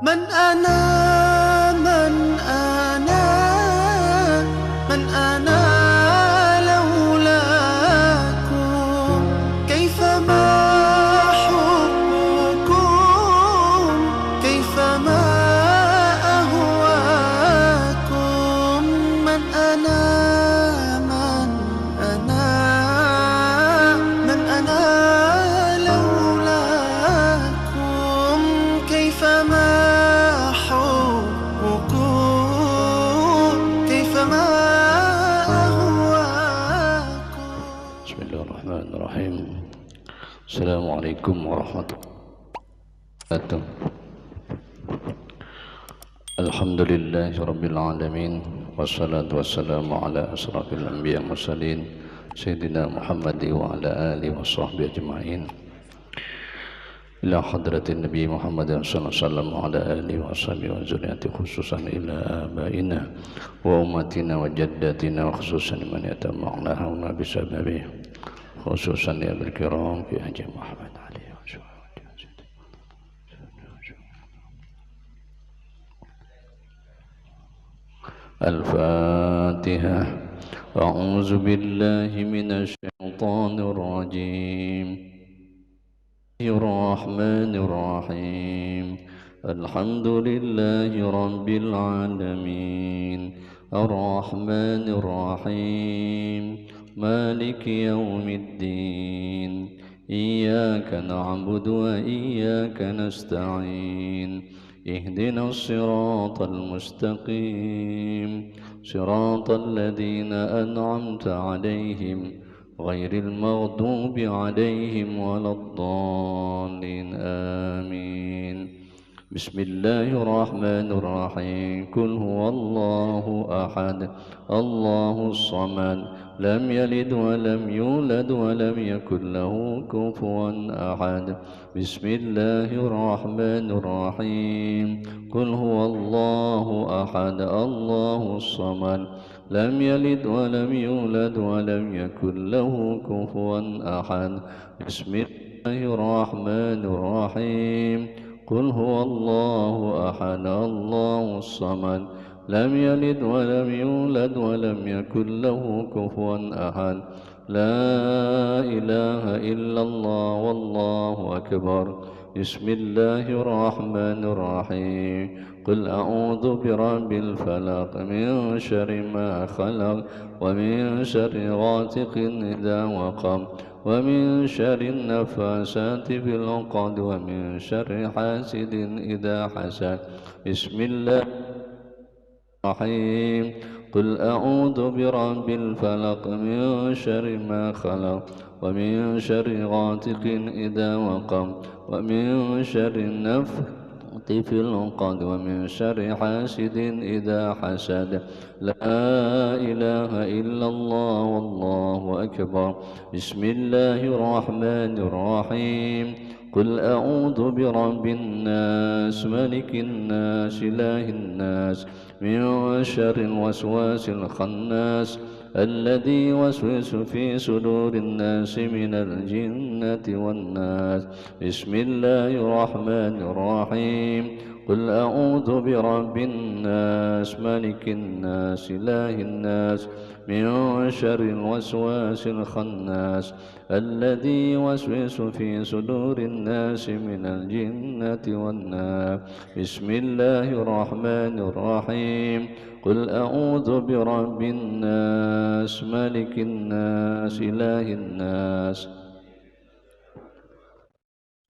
من أنا من أنا من أنا لولاكم كيفما حبكم كيفما أهواكم من أنا من أنا من أنا لولاكم كيفما Bismillahirrahmanirrahim. Assalamualaikum warahmatullahi wabarakatuh. Alhamdulillahi rabbil alamin. Wassalatu wassalamu ala asrafil anbiya mursalin Sayyidina Muhammad wa ala alihi wa sahbihi ajma'in. Ila hadratin Nabi Muhammad sallallahu alaihi wasallam wa ala alihi wa sahbihi wa zuriyati khususan ila abaina wa ummatina wa jaddatina wa khususan man yatama'na hauna bisababi khususan ya berkiram fi Haji Muhammad alaihi Al-Fatihah. A'udzu billahi minasy syaithanir rajim. Bismillahirrahmanirrahim. Alhamdulillahi rabbil alamin. Ar-Rahmanir Rahim. Maliki yaumiddin. Iyyaka na'budu wa iyyaka nasta'in. Ihdinas siratal mustaqim. Siratal ladzina an'amta 'alaihim ghairil maghdubi 'alaihim waladdallin. Amin. Bismillahirrahmanirrahim. Qul huwallahu ahad, Allahus samad, lam yalid wa lam yulad wa lam yakul lahu kufuwan ahad. Bismillahirrahmanirrahim. Qul huwallahu ahad, Allahus samad, lam yalid wa lam yulad wa lam yakul lahu kufuwan ahad. Bismillahirrahmanirrahim. Qul huwallahu ahad, Allahus samad, lam yalid wa lam yulad wa lam yakul lahu kufuwan ahad. La ilaha illallah wallahu akbar. Bismillahirrahmanirrahim. Qul a'udzu birabbil falaq min syarri ma khalaq wa min syarri ghasiqin idza waqab wa min syarri nafasati fil 'uqad wa min syarri hasidin idza hasad. Bismillahirrahmanirrahim. Qul a'udzu birabbil falaq min syarri ma khalaq wa min syarri ghasiqin idza waqab wa min syarri nafasati fil 'uqad wa min syarri hasidin idza hasad. La ilaha illallah wallahu akbar. Bismillahirrahmanirrahim. Qul a'udzu birabbin nas, malikin nas, ilahin nas, min syarril waswasil khannas, alladzi yuwaswisu fi sudurin nas minal jinnati wan nas. Bismillahirrahmanirrahim. Qul a'udzu birabbin nas, malikin nas, ilahin nas, min syarril waswasil khannas, alladzi yuwaswisu fi sudurin nas minal jinnati wan nas. Bismillahirrahmanirrahim. Qul a'udzu birabbin nas, malikin nas, ilahin nas,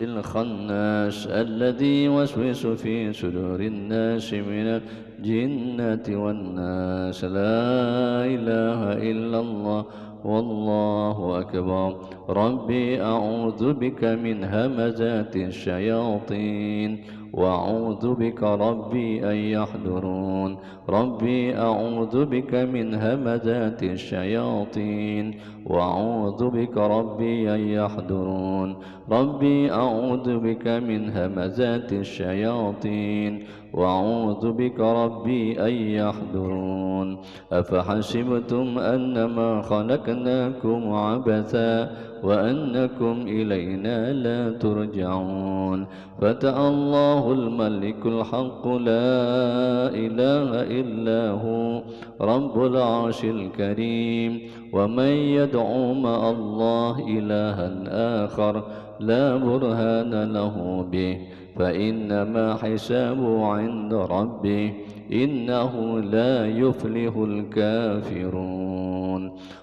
الخناس الذي يوسوس في صدور الناس من الجنة والناس. لا إله إلا الله والله أكبر. ربي أعوذ بك من همزات الشياطين وأعوذ بك ربي أن يحضرون. ربي أعوذ بك من همزات الشياطين وأعوذ بك ربي أن يحضرون. ربي أعوذ بك من همزات الشياطين وأعوذ بك ربي أن يحضرون. أفحسبتم أنما خلقناكم تركناكم عبثا وأنكم إلينا لا ترجعون فتعالى الله الملك الحق لا إله إلا هو رب العرش الكريم ومن يدعو مع الله إلها آخر لا برهان له به فإنما حسابه عند ربه إنه لا يفلح الكافرون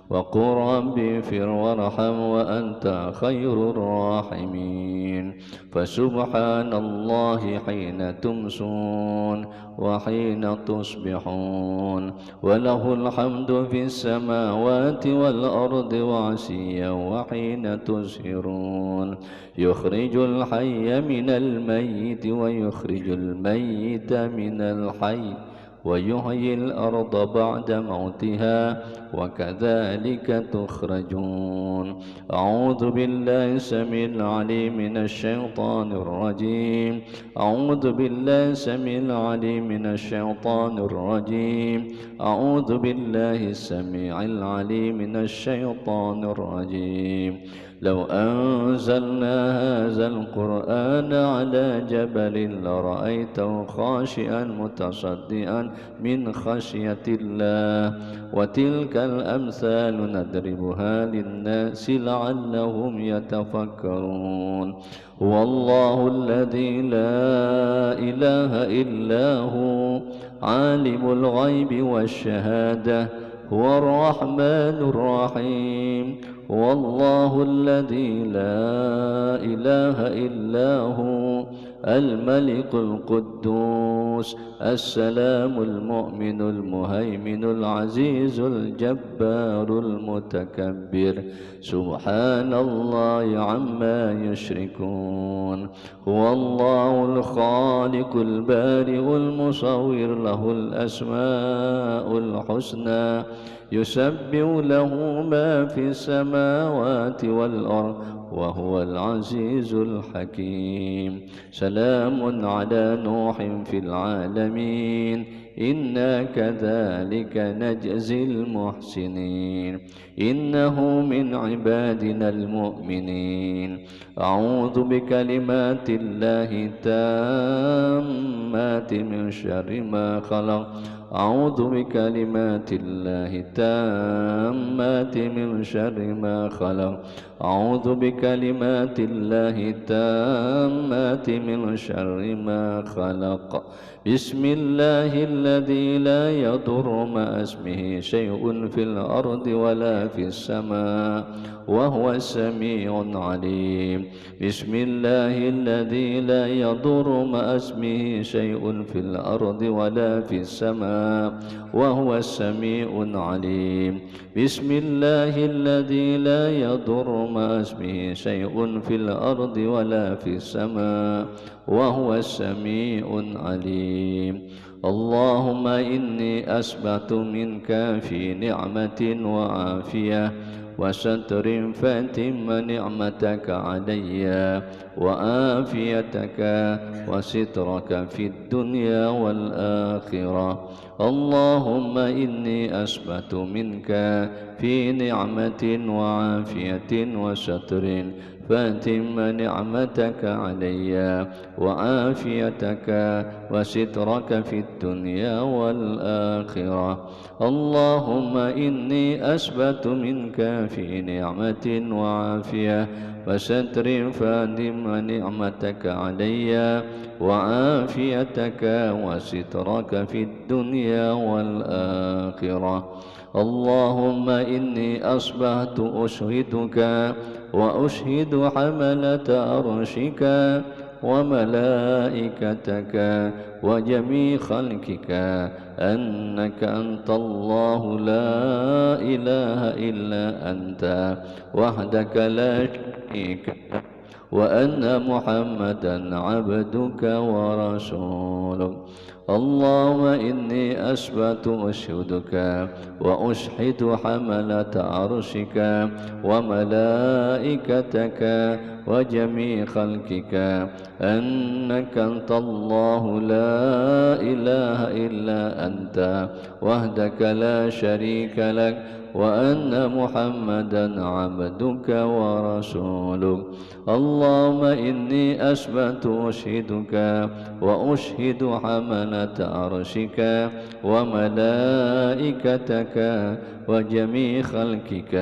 وقل رب اغفر وارحم وأنت خير الراحمين فسبحان الله حين تمسون وحين تصبحون وله الحمد في السماوات والأرض وعشيا وحين تظهرون يخرج الحي من الميت ويخرج الميت من الحي ويحيي الأرض بعد موتها وكذلك تخرجون أعوذ بالله السميع العليم من الشيطان الرجيم أعوذ بالله السميع العليم من الشيطان الرجيم أعوذ بالله السميع العليم من الشيطان الرجيم لو أنزلنا هذا القرآن على جبل لرأيته خاشعا متصدعا من خشية الله وتلك الأمثال نضربها للناس لعلهم يتفكرون هو الله الذي لا إله إلا هو عالم الغيب والشهادة هو الرحمن الرحيم هو الله الذي لا إله إلا هو الملك القدوس السلام المؤمن المهيمن العزيز الجبار المتكبر سبحان الله عما يشركون هو الله الخالق البارئ المصور له الأسماء الحسنى يسبح له ما في السماوات والأرض وهو العزيز الحكيم سلام على نوح في العالمين إنا كذلك نجزي المحسنين إنه من عبادنا المؤمنين أعوذ بكلمات الله التامات من شر ما خلق أعوذ بكلمات الله التامات من شر ما خلق أعوذ بكلمات الله التامات من شر ما خلق بسم الله الذي لا يضر مع اسمه شيء في الأرض ولا في السماء وهو السميع العليم بسم الله الذي لا يضر مع اسمه شيء في الأرض ولا في السماء وهو السميع العليم بسم الله الذي لا يضر مع اسمه شيء في الأرض ولا في السماء وهو السميع العليم اللهم إني أسبحت منك في نعمة وعافية وستر فأتم نعمتك علي وعافيتك وسترك في الدنيا والآخرة اللهم إني أسبحت منك في نعمة وعافية وستر فأتم نعمتك علي وعافيتك وسترك في الدنيا والآخرة اللهم إني أسبت منك في نعمة وعافية وستر فأتم نعمتك علي وعافيتك وسترك في الدنيا والآخرة اللهم إني أصبحت أشهدك وأشهد حملة أرشك وملائكتك وجميع خلقك أنك أنت الله لا إله إلا أنت وحدك لا شريك لك وأن محمدا عبدك ورسولك اللهم إني أثبت أشهدك وأشهد حملة عرشك وملائكتك وجميع خلقك أنك أنت الله لا إله إلا أنت وحدك لا شريك لك وأن محمدا عبدك ورسولك. اللهم إني أثبت أشهدك وأشهد حملة عرشك وملائكتك وجميع خلقك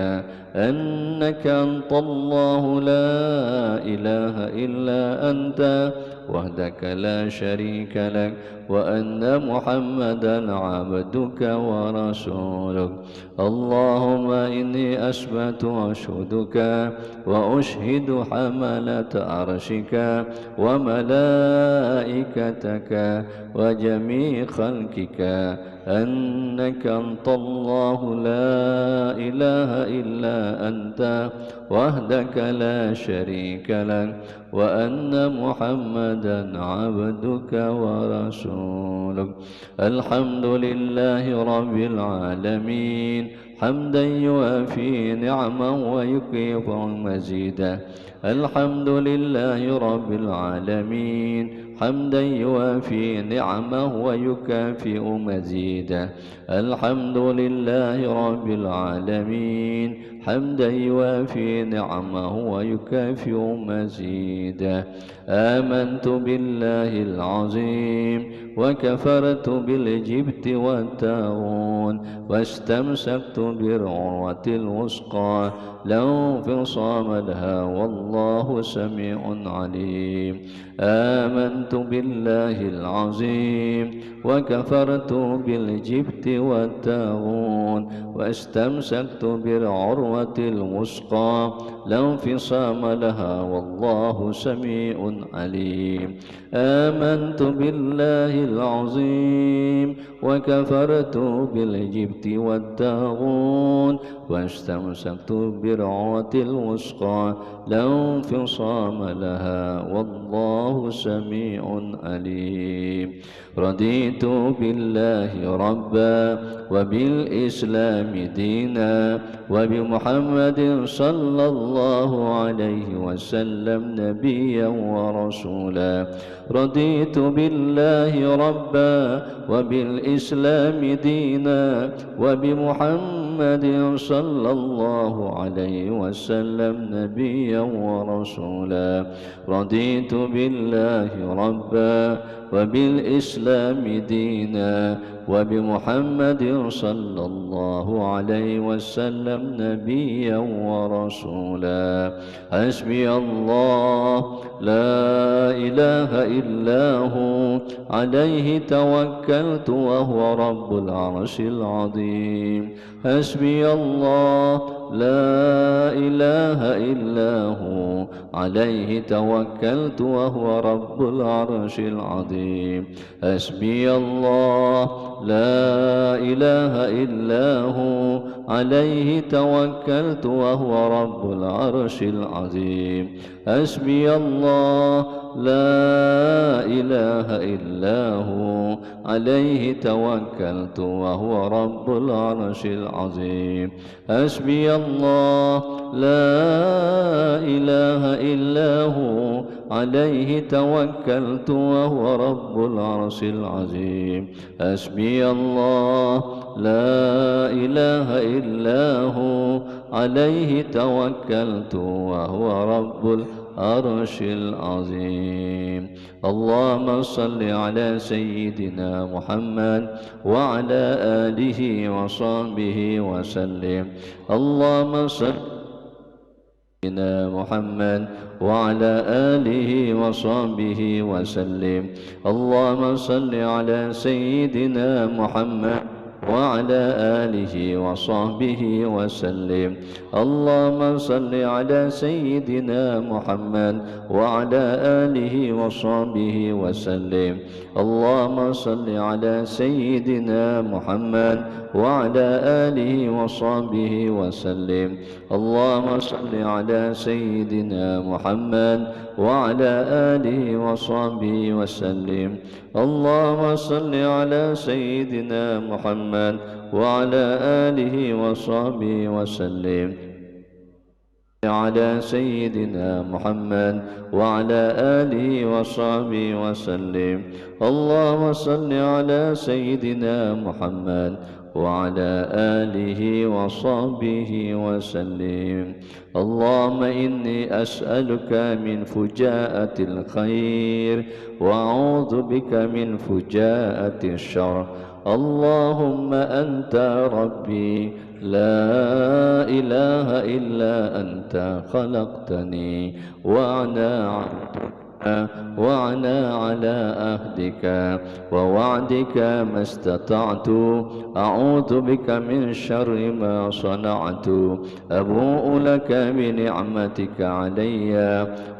أنك أنت الله لا إله إلا أنت وحدك لا شريك لك وأن محمدا عبدك ورسولك. اللهم إني أثبت أشهدك وأشهد حملة عرشك وملائكتك وجميع خلقك أنك أنت الله لا إله إلا أنت وحدك لا شريك لك وأن محمدا عبدك ورسولك. الحمد لله رب العالمين حمدا يوافي نعما ويكفي مزيدا. الحمد لله رب العالمين حمدا يوافي نعمه ويكافئ مزيدا. الحمد لله رب العالمين حمدا يوافي نعمه ويكافئ مزيدا. آمنت بالله العظيم وكفرت بالجبت والطاغون واستمسكت بالعروة الوثقى لا انفصام لها والله سميع عليم. آمنت بالله العظيم وكفرت بالجبت والطاغون واستمسكت بالعروة الوثقى لا انفصام لها والله سميع عليم. آمنت بالله العظيم وكفرت بالجبت والطاغون واستمسكت بالعروة الوثقى لا انفصام لها والله سميع عليم. رضيت بالله ربا وبالإسلام دينا وبمحمد صلى الله عليه وسلم نبيا ورسولا. رضيت بالله ربا وبالإسلام دينا وبمحمد صلى الله عليه وسلم نبيا ورسولا. رضيت بالله ربا وبالإسلام دينا وبمحمد صلى الله عليه وسلم نبيا ورسولا. حسبي الله لا إله إلا هو عليه توكلت وهو رب العرش العظيم. حسبي الله لا إله إلا هو عليه توكلت وهو رب العرش العظيم. حسبي الله لا إله إلا هو عليه توكلت وهو رب العرش العظيم. حسبي الله لا إله إلا هو عليه توكلت وهو رب العرش العظيم. حسبي الله لا إله إلا هو عليه توكلت وهو رب العرش العظيم. حسبي الله لا إله إلا هو عليه توكلت وهو رب العرش العظيم. اللهم صل على سيدنا محمد وعلى آله وصحبه وسلم. اللهم صل سيدنا محمد وعلى آله وصحبه وسلم. اللهم صل على سيدنا محمد وعلى آله وصحبه وسلم. اللهم صل على سيدنا محمد وعلى آله وصحبه وسلم. اللهم صل على سيدنا محمد وعلى آله وصحبه وسلم. اللهم صل على سيدنا محمد وعلى آله وصحبه وسلم. اللهم صل على سيدنا محمد وعلى آله وصحبه وسلم. على سيدنا محمد وعلى آله وصحبه وسلم. اللهم صل على سيدنا محمد وعلى آله وصحبه وسلم. اللهم إني أسألك من فجاءة الخير وأعوذ بك من فجاءة الشر. اللهم أنت ربي لا إله إلا أنت خلقتني وأنا عبدك وأنا على عهدك ووعدك ما استطعت. أعوذ بك من شر ما صنعت. أبوء لك بنعمتك علي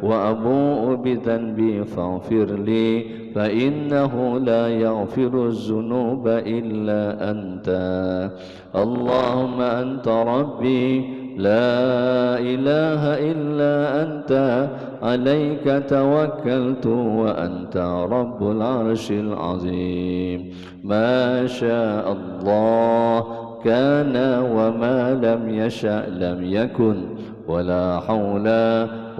وأبوء بذنبي فاغفر لي فإنه لا يغفر الذنوب إلا أنت. اللهم أنت ربي لا إله إلا أنت عليك توكلت وأنت رب العرش العظيم. ما شاء الله كان وما لم يشأ لم يكن ولا حول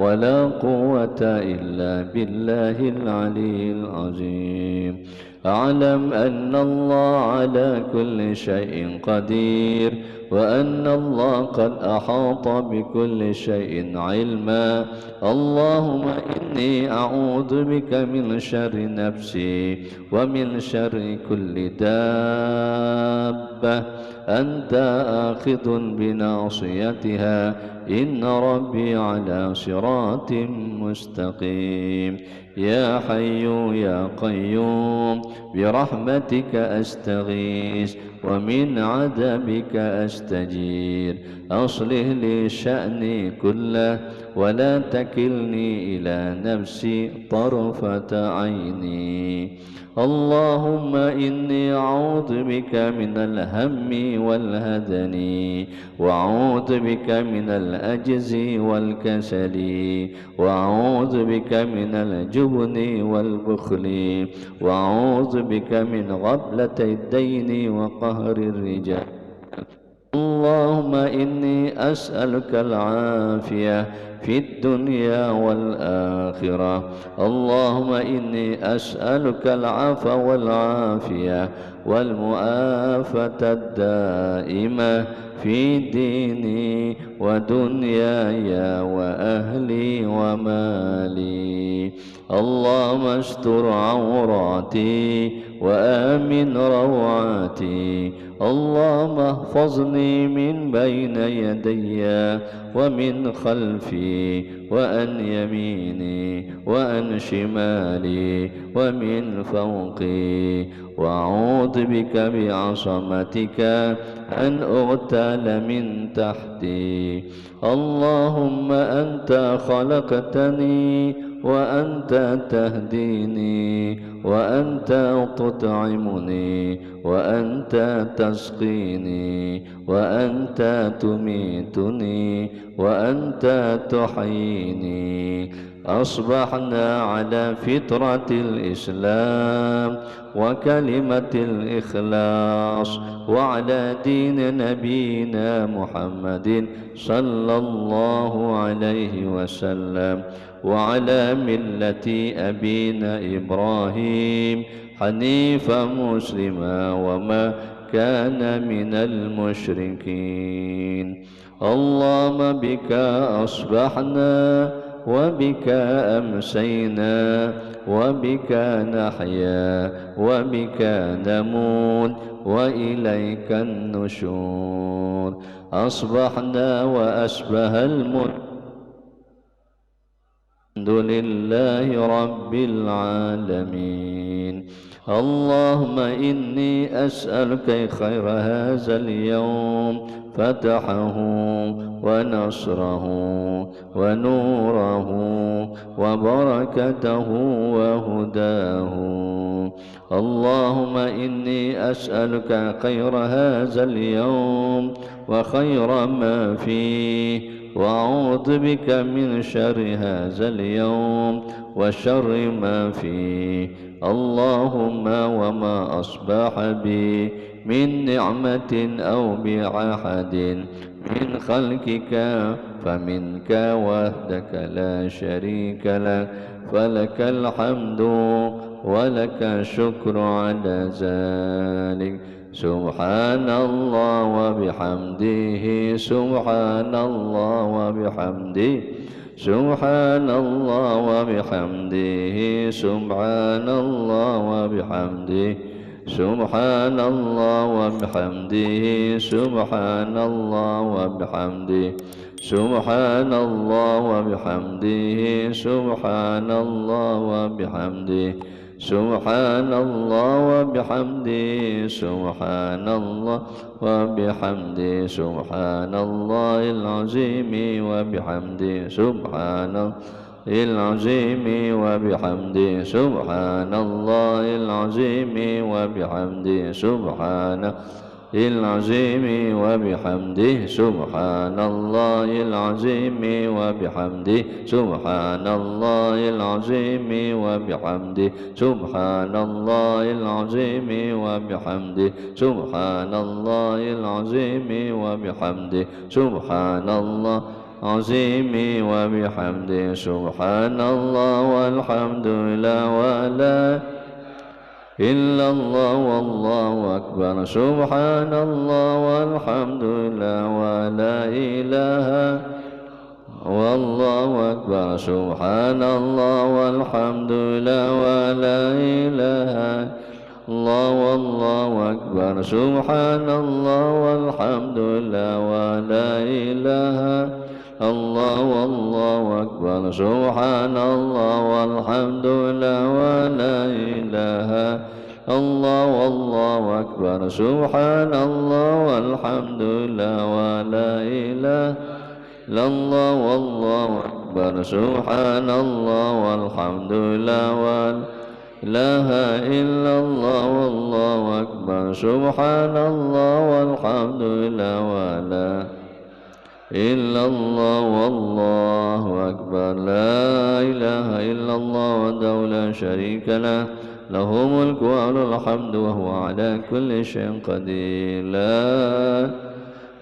ولا قوة إلا بالله العلي العظيم. أعلم أن الله على كل شيء قدير وأن الله قد أحاط بكل شيء علما. اللهم إني أعوذ بك من شر نفسي ومن شر كل دابة أنت آخذ بناصيتها إن ربي على صراط مستقيم. يا حي يا قيوم برحمتك أستغيث ومن عذابك أستجير. أصلح لي شأني كله ولا تكلني إلى نفسي طرفة عيني. اللهم إني أعوذ بك من الهم والهذن وأعوذ بك من العجز والكسل وأعوذ بك من الجبن والبخل وأعوذ بك من غفلة الدين وقهر الرجال. اللهم إني أسألك العافية في الدنيا والآخرة. اللهم إني أسألك العفو والعافية والمعافاة الدائمة في ديني ودنياي وأهلي ومالي. اللهم استر عوراتي وآمن روعاتي. اللهم احفظني من بين يدي ومن خلفي وعن يميني وعن شمالي ومن فوقي. وأعوذ بك بعصمتك أن أغتال من تحتي. اللهم أنت خلقتني وأنت تهديني وأنت تطعمني وأنت تسقيني وأنت تميتني وأنت تحييني. أصبحنا على فطرة الإسلام وكلمة الإخلاص وعلى دين نبينا محمد صلى الله عليه وسلم وعلى ملة أبينا إبراهيم حنيفا مسلما وما كان من المشركين. اللهم بك أصبحنا وبك أمسينا وبك نحيا وبك نموت وإليك النشور. أصبحنا وأصبح الحمد لله رب العالمين. اللهم إني أسألك خير هذا اليوم فتحه ونصره ونوره وبركته وهداه. اللهم إني أسألك خير هذا اليوم وخير ما فيه، وأعوذ بك من شر هذا اليوم وشر ما فيه. اللهم وما أصبح بي من نعمة أو بأحد من خلقك فمنك وحدك لا شريك لك، فلك الحمد ولك الشكر على ذلك. سبحان الله وبحمده، سبحان الله وبحمده، سبحان الله وبحمده، سبحان الله وبحمده، سبحان الله وبحمده، سبحان الله وبحمده، سبحان الله وبحمده، سبحان الله وبحمده، سبحان الله وبحمده، سبحان الله وبحمده، سبحان الله العظيم وبحمده، سبحان العظيم وبحمده، سبحان الله العظيم وبحمده، سبحان العظيم وبحمده، سبحان الله العظيم وبحمده، سبحان الله العظيم وبحمده، سبحان الله العظيم وبحمده، سبحان الله العظيم وبحمده، سبحان الله عظيم وبحمده، سبحان الله والحمد لله ولا إلا الله والله أكبر، سبحان الله والحمد لله ولا إله والله أكبر، سبحان الله والحمد لله ولا إله الله والله أكبر، سبحان الله والحمد لله ولا إله الله والله أكبر، سبحان الله والحمد لله ولا إله الله والله أكبر، سبحان الله والحمد لله ولا إله إلا الله والله أكبر، سبحان الله والحمد لله ولا إله إلا الله والله أكبر، سبحان الله والحمد لله ولا إلا الله والله أكبر. لا إله إلا الله وحده لا شريك له، له ملك وله الحمد وهو على كل شيء قدير. لا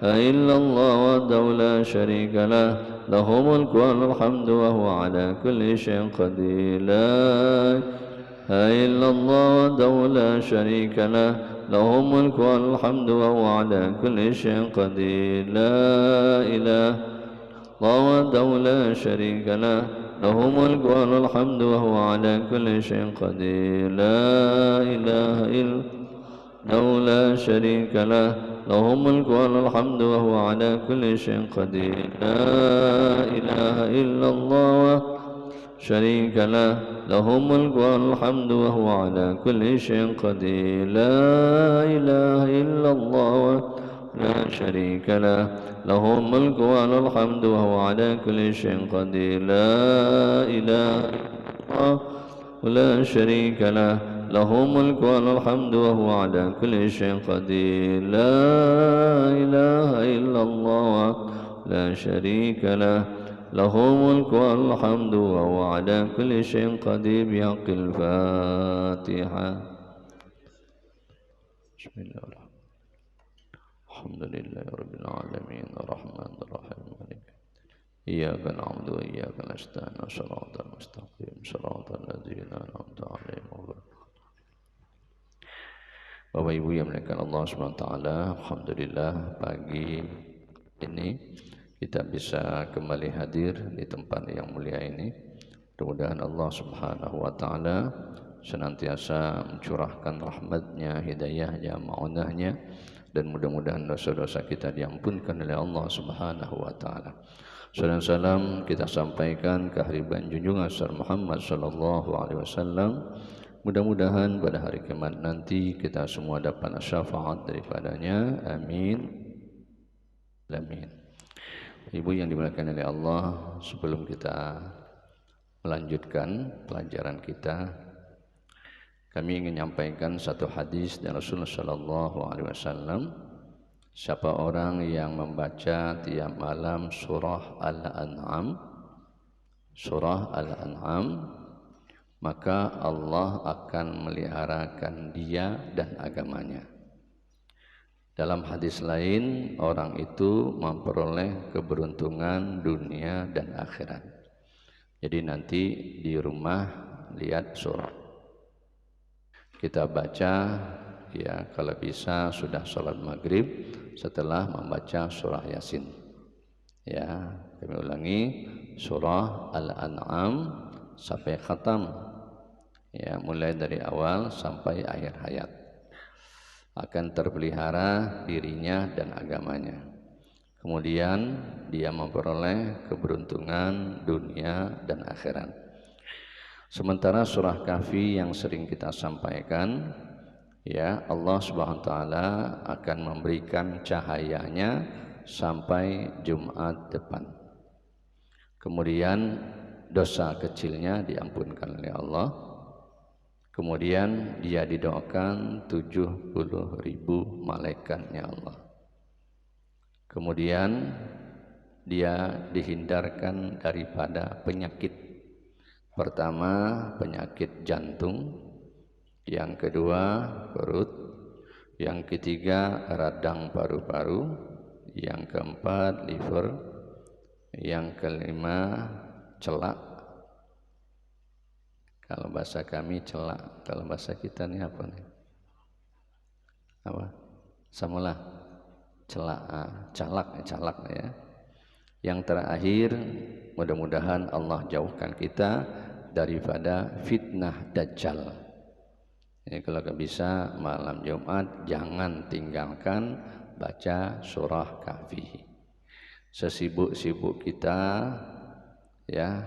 إله إلا الله وحده لا شريك له، له ملك وله الحمد وهو على كل شيء قدير. لا إله إلا الله وحده لا شريك له، له الملك والحمد وهو على كل شيء قدير. لا إله الله وحده لا شريك له، له الملك وله الحمد وهو على كل شيء قدير. لا إله إلا الله لا شريك له، له الملك وله الحمد وهو على كل شيء قدير. لا إله إلا الله شريك له، له الملك والحمد وهو على كل شيء قدير. لا إله إلا الله لا شريك له، له الملك وله الحمد وهو على كل شيء قدير. لا إله إلا الله لا شريك له، له الملك وله الحمد وهو على كل شيء قدير. لا إله إلا الله لا شريك له، له الملك والحمد وهو على كل شيء قدير. بحق الفاتحة. بسم الله الرحمن الرحيم. الحمد لله رب العالمين الرحمن الرحيم مالك إياك نعبد وإياك نستعين صراط المستقيم صراط الذين أنعمت عليهم. Bapak Ibu yang dimuliakan Allah SWT, alhamdulillah pagi ini kita bisa kembali hadir di tempat yang mulia ini. Mudah-mudahan Allah Subhanahu wa taala senantiasa mencurahkan rahmatnya, hidayahnya, ma'unahnya, dan mudah-mudahan dosa-dosa kita diampunkan oleh Allah Subhanahu wa taala. Salam kita sampaikan ke hadirat junjungan besar Muhammad sallallahu alaihi wasallam, Mudah-mudahan pada hari kiamat nanti kita semua dapat syafaat daripadanya. Amin. Amin. Ibu yang dimuliakan oleh Allah, sebelum kita melanjutkan pelajaran kita, kami ingin menyampaikan satu hadis dari Rasulullah sallallahu alaihi wasallam. Siapa orang yang membaca tiap malam surah Al-An'am, maka Allah akan meliharakan dia dan agamanya. Dalam hadis lain, orang itu memperoleh keberuntungan dunia dan akhirat. Jadi nanti di rumah lihat surah, kita baca, ya kalau bisa sudah sholat maghrib setelah membaca surah Yasin. Ya, kami ulangi, surah Al-An'am sampai khatam, ya mulai dari awal sampai akhir hayat. Akan terpelihara dirinya dan agamanya. Kemudian dia memperoleh keberuntungan dunia dan akhirat. Sementara surah Kahfi yang sering kita sampaikan, ya Allah Subhanahu wa taala akan memberikan cahayanya sampai Jumat depan. Kemudian dosa kecilnya diampunkan oleh Allah. Kemudian dia didoakan 70.000 malaikatnya Allah. Kemudian dia dihindarkan daripada penyakit. Pertama penyakit jantung, yang kedua perut, yang ketiga radang paru-paru, yang keempat liver, yang kelima celak. Kalau bahasa kami celak, kalau bahasa kita ini apa nih? Apa? Samalah celak, calak ya. Yang terakhir, mudah-mudahan Allah jauhkan kita daripada fitnah Dajjal. Jadi kalau bisa malam Jumat jangan tinggalkan baca surah Kahfi. Sesibuk-sibuk kita, ya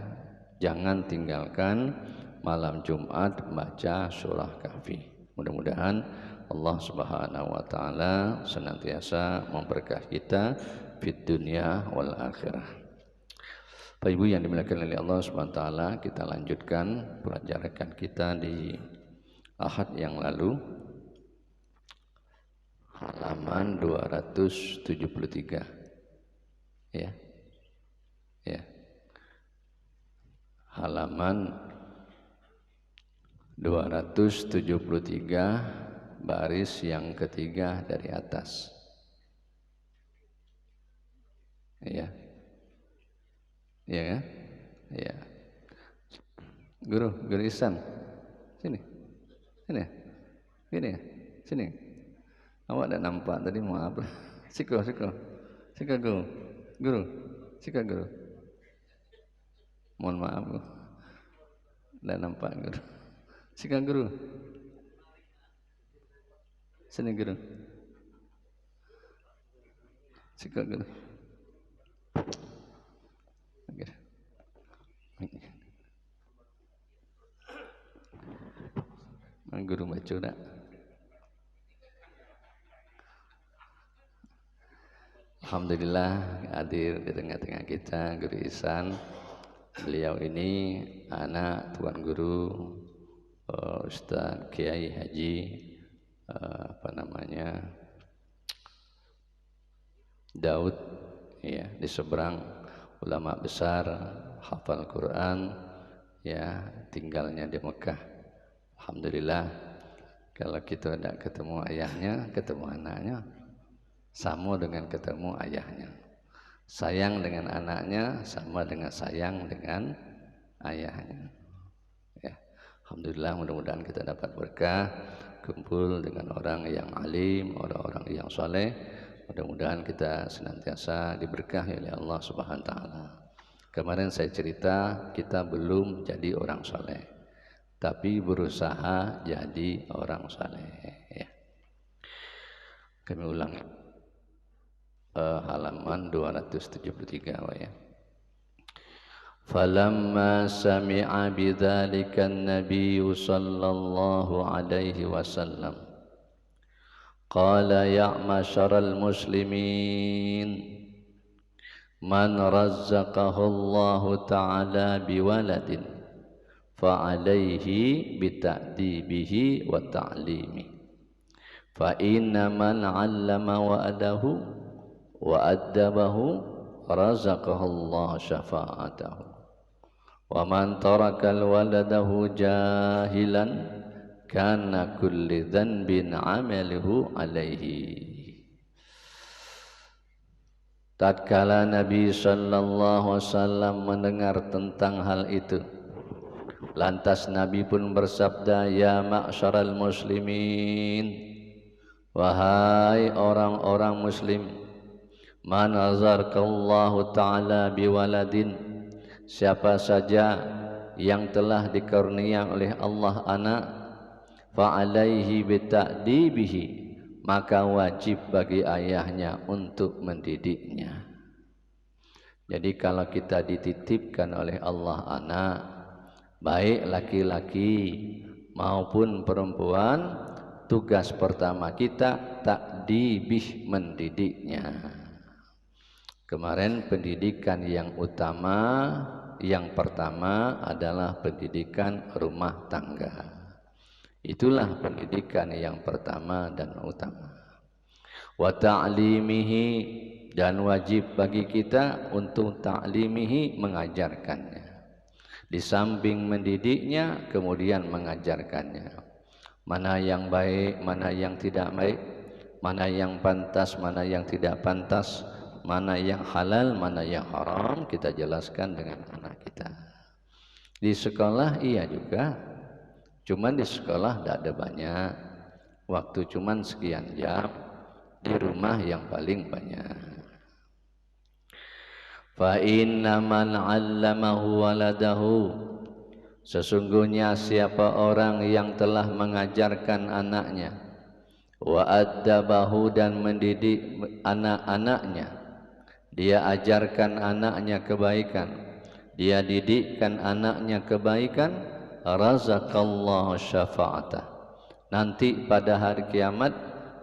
jangan tinggalkan malam Jumat baca surah Kahfi. Mudah-mudahan Allah Subhanahu wa taala senantiasa memberkahi kita fid dunya wal akhirah. Bapak Ibu yang dimuliakan oleh Allah Subhanahu wa taala, kita lanjutkan pelajaran kita di Ahad yang lalu, halaman 273. Ya. Ya. Halaman 273 baris yang ketiga dari atas. Ya. Ya kan? Ya. Guru Ihsan. Sini. Sini. Sini. Sini. Awak tak nampak tadi, maaf. Siko. Siko guru. Guru. Siko guru. Mohon maaf guru. Tak nampak guru. Siko guru. Sini guru. Siko guru. Guru baca tak? Alhamdulillah hadir di tengah-tengah kita Guru Ihsan. Beliau ini anak Tuan Guru Ustaz Kiai Haji Daud, ya, di seberang ulama besar, hafal Quran, ya, tinggalnya di Mekah. Alhamdulillah, kalau kita tidak ketemu ayahnya, ketemu anaknya, sama dengan ketemu ayahnya. Sayang dengan anaknya sama dengan sayang dengan ayahnya. Ya, alhamdulillah, mudah-mudahan kita dapat berkah, kumpul dengan orang yang alim, orang-orang yang soleh. Mudah-mudahan kita senantiasa diberkahi oleh Allah Subhanahu wa taala. Kemarin saya cerita kita belum jadi orang soleh, tapi berusaha jadi orang saleh, ya. Kami ulang, halaman 273, ya. Falamma sami'a bidzalika an-nabiy sallallahu alaihi wasallam qala ya masyaral muslimin man razzaqahu Allah ta'ala biwaladin fa'alaihi bita'dibihi wa ta'limi fa inna man 'allama wa'adahu wa addabahu razaqahu Allah syafa'atahu wa man taraka waladahu jahilan kana kulli dhanbin 'amaluhu alaihi. Tatkala Nabi sallallahu alaihi wasallam mendengar tentang hal itu, lantas Nabi pun bersabda, ya ma'syaral muslimin, wahai orang-orang muslim, man razaqallahu ta'ala biwaladin, siapa saja yang telah dikaruniai oleh Allah anak, fa'alaihi bita'dibihi, maka wajib bagi ayahnya untuk mendidiknya. Jadi kalau kita dititipkan oleh Allah anak, baik laki-laki maupun perempuan, tugas pertama kita takdibih, mendidiknya. Kemarin pendidikan yang utama, yang pertama adalah pendidikan rumah tangga. Itulah pendidikan yang pertama dan utama. Wa ta'limihi, dan wajib bagi kita untuk ta'limihi, mengajarkannya. Di samping mendidiknya, kemudian mengajarkannya. Mana yang baik, mana yang tidak baik, mana yang pantas, mana yang tidak pantas, mana yang halal, mana yang haram, kita jelaskan dengan anak kita. Di sekolah iya juga, cuman di sekolah tidak ada banyak waktu, cuman sekian jam. Di rumah yang paling banyak. Fa inna man 'allamahu waladahu, sesungguhnya siapa orang yang telah mengajarkan anaknya, wa addabahu, dan mendidik anak-anaknya, dia ajarkan anaknya kebaikan, dia didikkan anaknya kebaikan, razaqallahu syafa'atah, nanti pada hari kiamat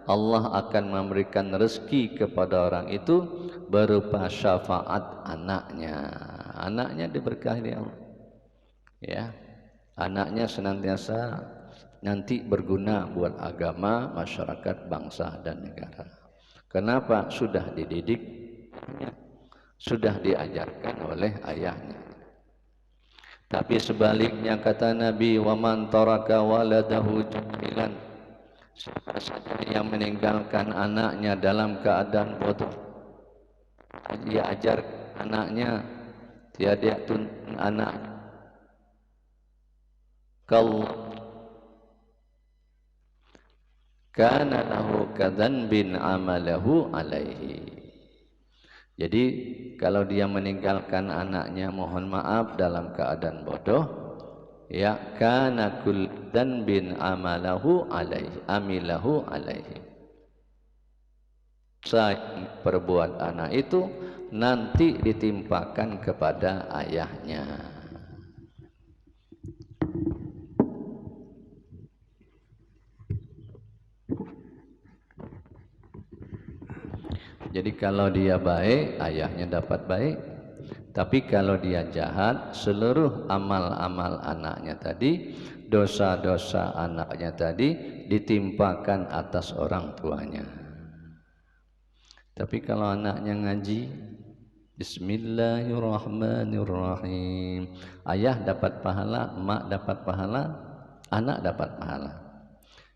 Allah akan memberikan rezeki kepada orang itu berupa syafaat anaknya. Anaknya diberkahi oleh Allah, ya, anaknya senantiasa nanti berguna buat agama, masyarakat, bangsa dan negara. Kenapa? Sudah dididik, sudah diajarkan oleh ayahnya. Tapi sebaliknya kata Nabi, wa man taraka waladahu jahilan, siapa saja yang meninggalkan anaknya dalam keadaan bodoh, dia ajar anaknya, dia tuntun anak kal kana lahu kadzanbin amalahu alaihi. Jadi kalau dia meninggalkan anaknya, mohon maaf, dalam keadaan bodoh, ya, kana kul dzanbin amalahu alaihi, amilahu alaihi, saya perbuat anak itu nanti ditimpakan kepada ayahnya. Jadi kalau dia baik, ayahnya dapat baik. Tapi kalau dia jahat, seluruh amal-amal anaknya tadi, dosa-dosa anaknya tadi ditimpakan atas orang tuanya. Tapi kalau anaknya ngaji, Bismillahirrahmanirrahim, ayah dapat pahala, emak dapat pahala, anak dapat pahala.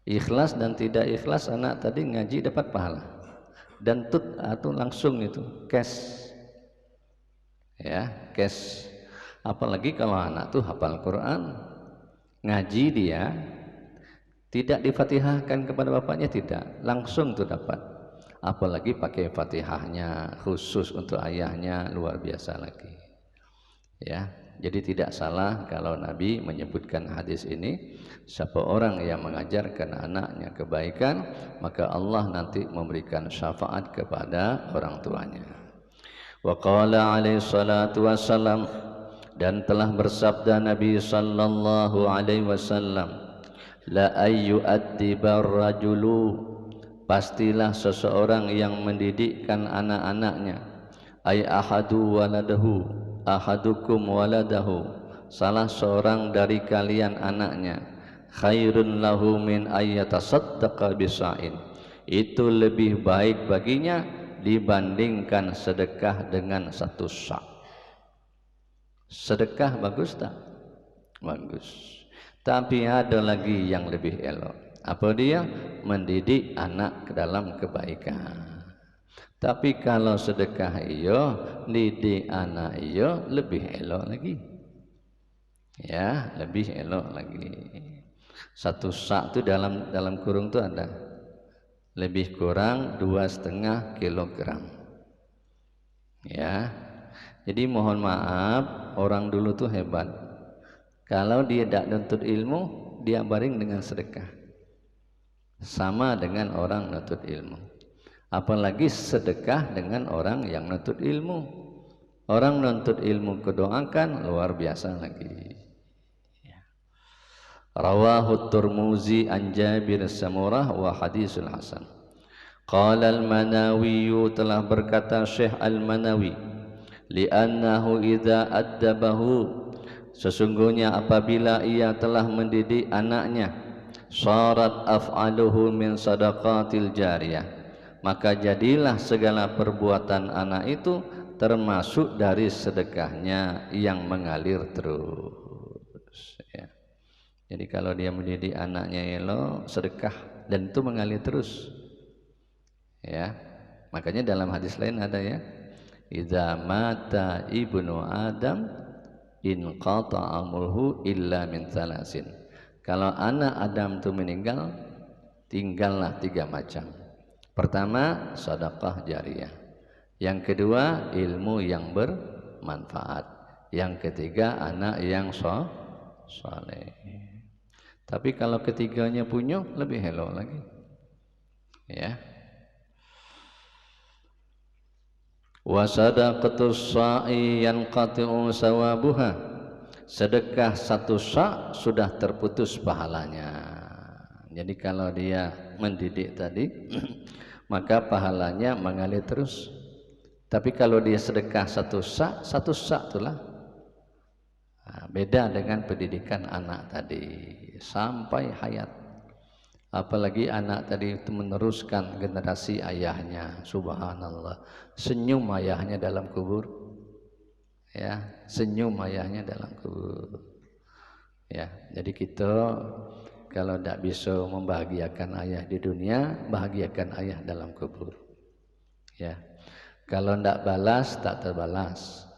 Ikhlas dan tidak ikhlas, anak tadi ngaji dapat pahala. Dan atau langsung itu cash, ya, cash. Apalagi kalau anak tuh hafal Quran, ngaji, dia tidak difatihahkan kepada bapaknya, tidak, langsung tuh dapat. Apalagi pakai fatihahnya khusus untuk ayahnya, luar biasa lagi, ya. Jadi tidak salah kalau Nabi menyebutkan hadis ini, siapa orang yang mengajarkan anaknya kebaikan, maka Allah nanti memberikan syafaat kepada orang tuanya. Wa qala alaihi salatu wassalam, Dan telah bersabda Nabi sallallahu alaihi wasallam, la ayyu'addibar rajulu, pastilah seseorang yang mendidikkan anak-anaknya, ay ahadukum waladahu, salah seorang dari kalian anaknya, khairun lahu min ayyatasaddaqa bisa'in, itu lebih baik baginya dibandingkan sedekah dengan satu sa'. Sedekah bagus tak? Bagus. Tapi ada lagi yang lebih elok. Apa dia? Mendidik anak ke dalam kebaikan. Tapi kalau sedekah iyo, didik anak iyo lebih elok lagi. Ya, lebih elok lagi. Satu sa' itu dalam kurung itu ada lebih kurang 2,5 kilogram. Ya. Jadi mohon maaf, orang dulu tuh hebat. Kalau dia tidak nuntut ilmu, dia baring dengan sedekah. Sama dengan orang nuntut ilmu. Apalagi sedekah dengan orang yang nuntut ilmu. Orang nuntut ilmu kedoakan luar biasa lagi. Rawahu Tirmizi an Jabir Samurah wa hadisul hasan. Qala al-Manawi, telah berkata Syekh al-Manawi, li'annahu idza addabahu, sesungguhnya apabila ia telah mendidik anaknya, syarat af'aluhu min sadaqatil jariyah, maka jadilah segala perbuatan anak itu termasuk dari sedekahnya yang mengalir terus, ya. Jadi kalau dia mendidik anaknya elok, sedekah, dan itu mengalir terus, ya. Makanya dalam hadis lain ada, ya, idza mata ibnu Adam in qata'a amruhu illa min thalasin. Kalau anak Adam itu meninggal, tinggallah 3 macam. Pertama, sedekah jariyah. Yang kedua, ilmu yang bermanfaat. Yang ketiga, anak yang saleh. Tapi kalau ketiganya punya, lebih elok lagi, ya. Wa sadaqatus sa'i yanqati'u sawabuha, sedekah satu sa' sudah terputus pahalanya. Jadi kalau dia mendidik tadi maka pahalanya mengalir terus. Tapi kalau dia sedekah satu sa' itulah, nah, beda dengan pendidikan anak tadi sampai hayat. Apalagi anak tadi itu meneruskan generasi ayahnya, subhanallah, senyum ayahnya dalam kubur, ya, senyum ayahnya dalam kubur, ya. Jadi kita kalau tidak bisa membahagiakan ayah di dunia, bahagiakan ayah dalam kubur, ya. Kalau tidak balas, tak terbalas,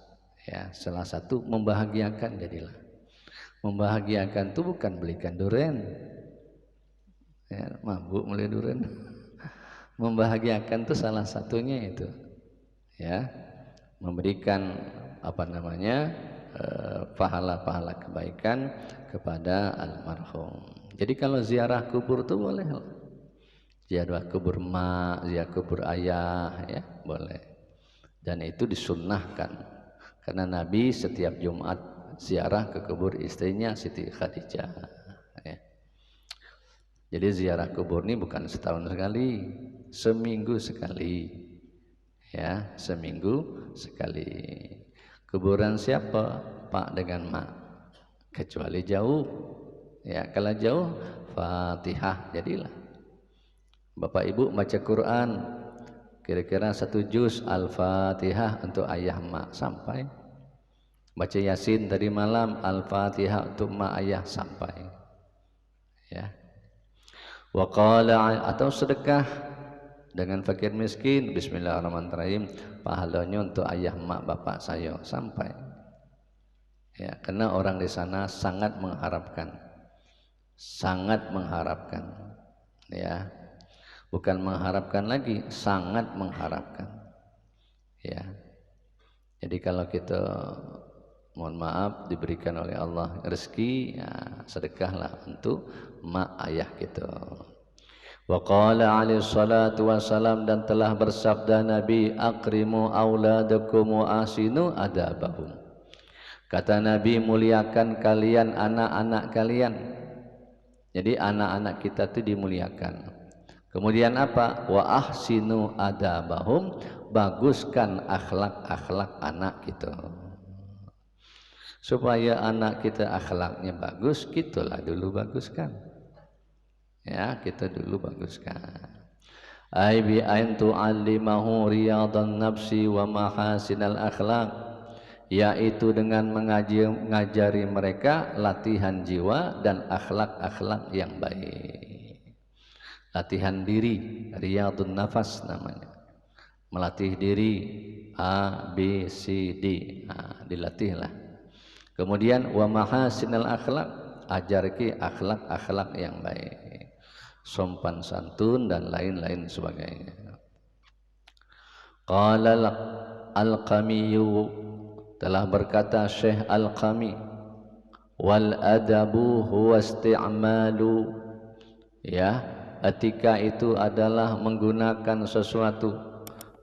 ya. Salah satu membahagiakan, jadilah membahagiakan itu bukan belikan durian, ya, mabuk mulai durian. Membahagiakan itu salah satunya itu, ya, memberikan pahala-pahala kebaikan kepada almarhum. Jadi kalau ziarah kubur itu boleh, ziarah kubur mak, ziarah kubur ayah, ya, boleh. Dan itu disunnahkan karena Nabi setiap Jumat ziarah ke kubur istrinya Siti Khadijah, ya. Jadi ziarah kubur ini bukan setahun sekali, seminggu sekali, ya, seminggu sekali. Kuburan siapa? Pak dengan mak, kecuali jauh, ya. Kalau jauh, Fatihah jadilah. Bapak ibu baca Quran kira-kira 1 juz Al-Fatihah untuk ayah mak sampai. Baca Yasin tadi malam, Al-Fatihah untuk mak ayah sampai, ya. Wa qala, atau sedekah dengan fakir miskin, bismillahirrahmanirrahim, pahalanya untuk ayah mak bapak saya sampai, ya. Karena orang di sana sangat mengharapkan, ya, bukan mengharapkan lagi, sangat mengharapkan, ya. Jadi kalau kita, mohon maaf, diberikan oleh Allah rezeki, ya, sedekahlah untuk mak ayah kita. Wa qala alaihi salatu wassalam, dan telah bersabda Nabi, akrimu auladakum wa asinu adabahum, Kata Nabi, muliakan kalian anak-anak kalian. Jadi anak-anak kita itu dimuliakan. Kemudian apa? Wa ahsinu adabahum, baguskan akhlak-akhlak anak kita. Supaya anak kita akhlaknya bagus, kitalah dulu baguskan. Ya, kita dulu baguskan. Ai bi an tu'allimahu riyadan nafsi wa mahasinal akhlaq, yaitu dengan mengajari mereka latihan jiwa dan akhlak-akhlak yang baik. Latihan diri, riyadun nafas namanya. Melatih diri A, B, C, D. Dilatihlah. Kemudian wa mahasinal akhlaq, ajarki akhlak-akhlak yang baik. Sopan santun dan lain-lain sebagainya. Qala al-Qamiyu, telah berkata Syekh Al-Qami, wal adabu huwa isti'malu, ya, etika itu adalah menggunakan sesuatu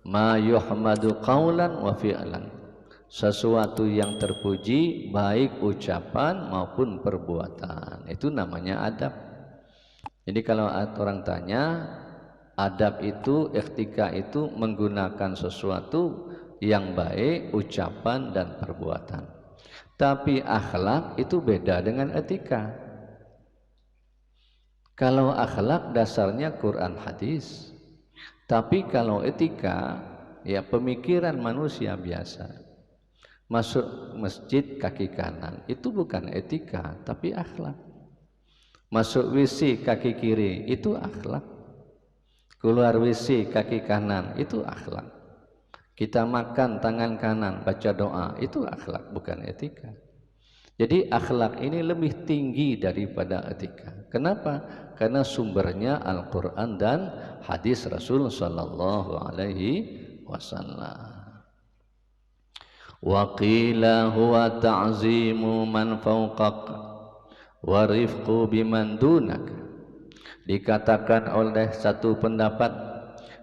ma yuhmadu qaulan wa fi'lan, sesuatu yang terpuji baik ucapan maupun perbuatan, itu namanya adab. Jadi kalau orang tanya, adab itu, etika itu menggunakan sesuatu yang baik ucapan dan perbuatan. Tapi akhlak itu beda dengan etika. Kalau akhlak dasarnya Quran hadis, tapi kalau etika ya pemikiran manusia biasa. Masuk masjid kaki kanan itu bukan etika tapi akhlak. Masuk WC kaki kiri itu akhlak. Keluar WC kaki kanan itu akhlak. Kita makan tangan kanan baca doa itu akhlak, bukan etika. Jadi akhlak ini lebih tinggi daripada etika. Kenapa? Karena sumbernya Al-Quran dan hadis Rasul sallallahu alaihi wasallam. Wa qila huwa ta'zimu man fawqak wa rifqu biman dunak. Dikatakan oleh satu pendapat,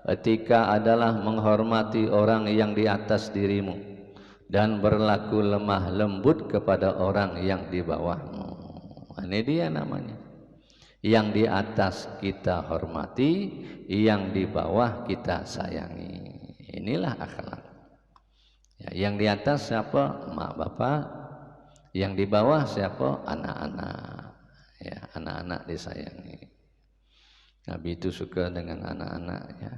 etika adalah menghormati orang yang di atas dirimu dan berlaku lemah lembut kepada orang yang di bawahmu. Ini dia namanya. Yang di atas kita hormati, yang di bawah kita sayangi. Inilah akhlak. Ya, yang di atas siapa? Mak bapak. Yang di bawah siapa? Anak-anak. Ya, anak-anak disayangi. Nabi itu suka dengan anak-anak, ya.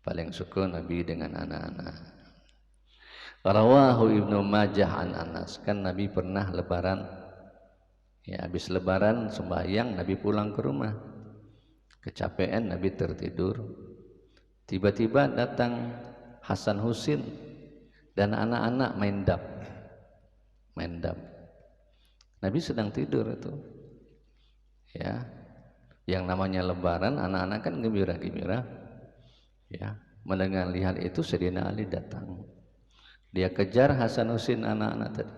Paling suka Nabi dengan anak-anak. Rawahu Ibnu Majah an Anas, kan Nabi pernah lebaran. Ya, habis lebaran sembahyang Nabi pulang ke rumah. Kecapean Nabi tertidur. Tiba-tiba datang Hasan Husin dan anak-anak main dap. Nabi sedang tidur itu. Ya. Yang namanya lebaran, anak-anak kan gembira-gembira. Ya, mendengar lihat itu Sayyidina Ali datang. Dia kejar Hasan Husin anak-anak tadi.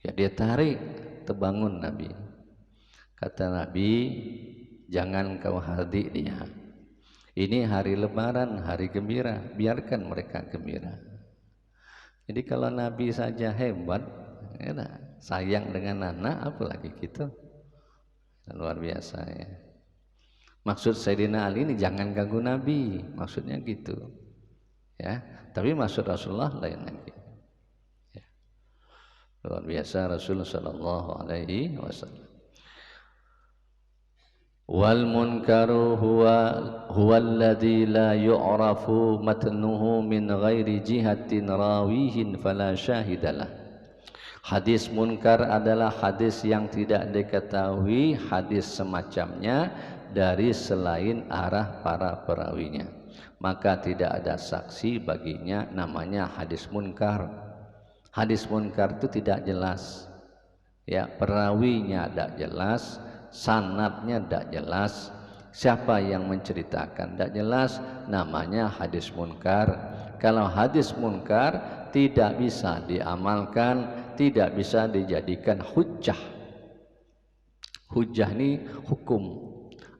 Ya, dia tarik, terbangun Nabi. Kata Nabi, jangan kau hardik dia. Ini hari lebaran, hari gembira, biarkan mereka gembira. Jadi kalau Nabi saja hebat, ya, sayang dengan anak, apalagi kita. Luar biasa ya. Maksud Sayyidina Ali ini jangan ganggu Nabi, maksudnya gitu. Ya, tapi maksud Rasulullah lain lagi. Ya. Luar biasa Rasulullah sallallahu alaihi wasallam. Wal munkaru huwa alladhi la yu'rafu matnuhu min ghairi jihatin rawihin fala syahidalah. Hadis munkar adalah hadis yang tidak diketahui hadis semacamnya dari selain arah para perawinya, maka tidak ada saksi baginya, namanya hadis munkar. Hadis munkar itu tidak jelas, ya, perawinya tidak jelas, sanadnya tidak jelas, siapa yang menceritakan tidak jelas, namanya hadis munkar. Kalau hadis munkar tidak bisa diamalkan, tidak bisa dijadikan hujjah. Hujjah ini hukum.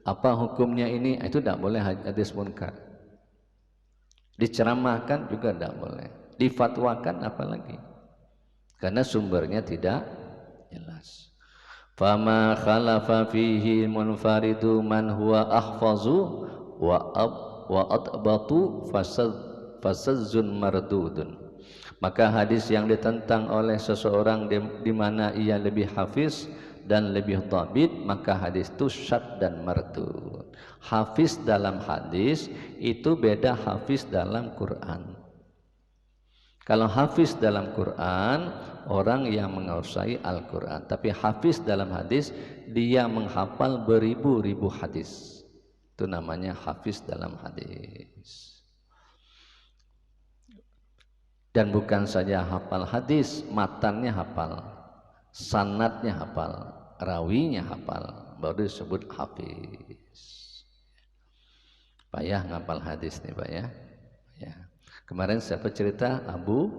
Apa hukumnya ini? Itu tidak boleh hadis munkar. Diceramahkan juga tidak boleh. Difatwakan apalagi. karena sumbernya tidak jelas. Fama khalafa fihi munfaridu man huwa ahfazu wa atbatu fasazzun mardudun. Maka hadis yang ditentang oleh seseorang di mana ia lebih hafiz dan lebih dhabit, maka hadis itu syadz dan mardud. Hafiz dalam hadis itu beda hafiz dalam Quran. Kalau hafiz dalam Quran, orang yang menguasai Al-Quran. Tapi hafiz dalam hadis, dia menghafal beribu-ribu hadis. Itu namanya hafiz dalam hadis. Dan bukan saja hafal hadis, matannya hafal, sanadnya hafal, rawinya hafal, baru disebut hafiz. Payah ngapal hadis nih Pak ya. Kemarin siapa cerita Abu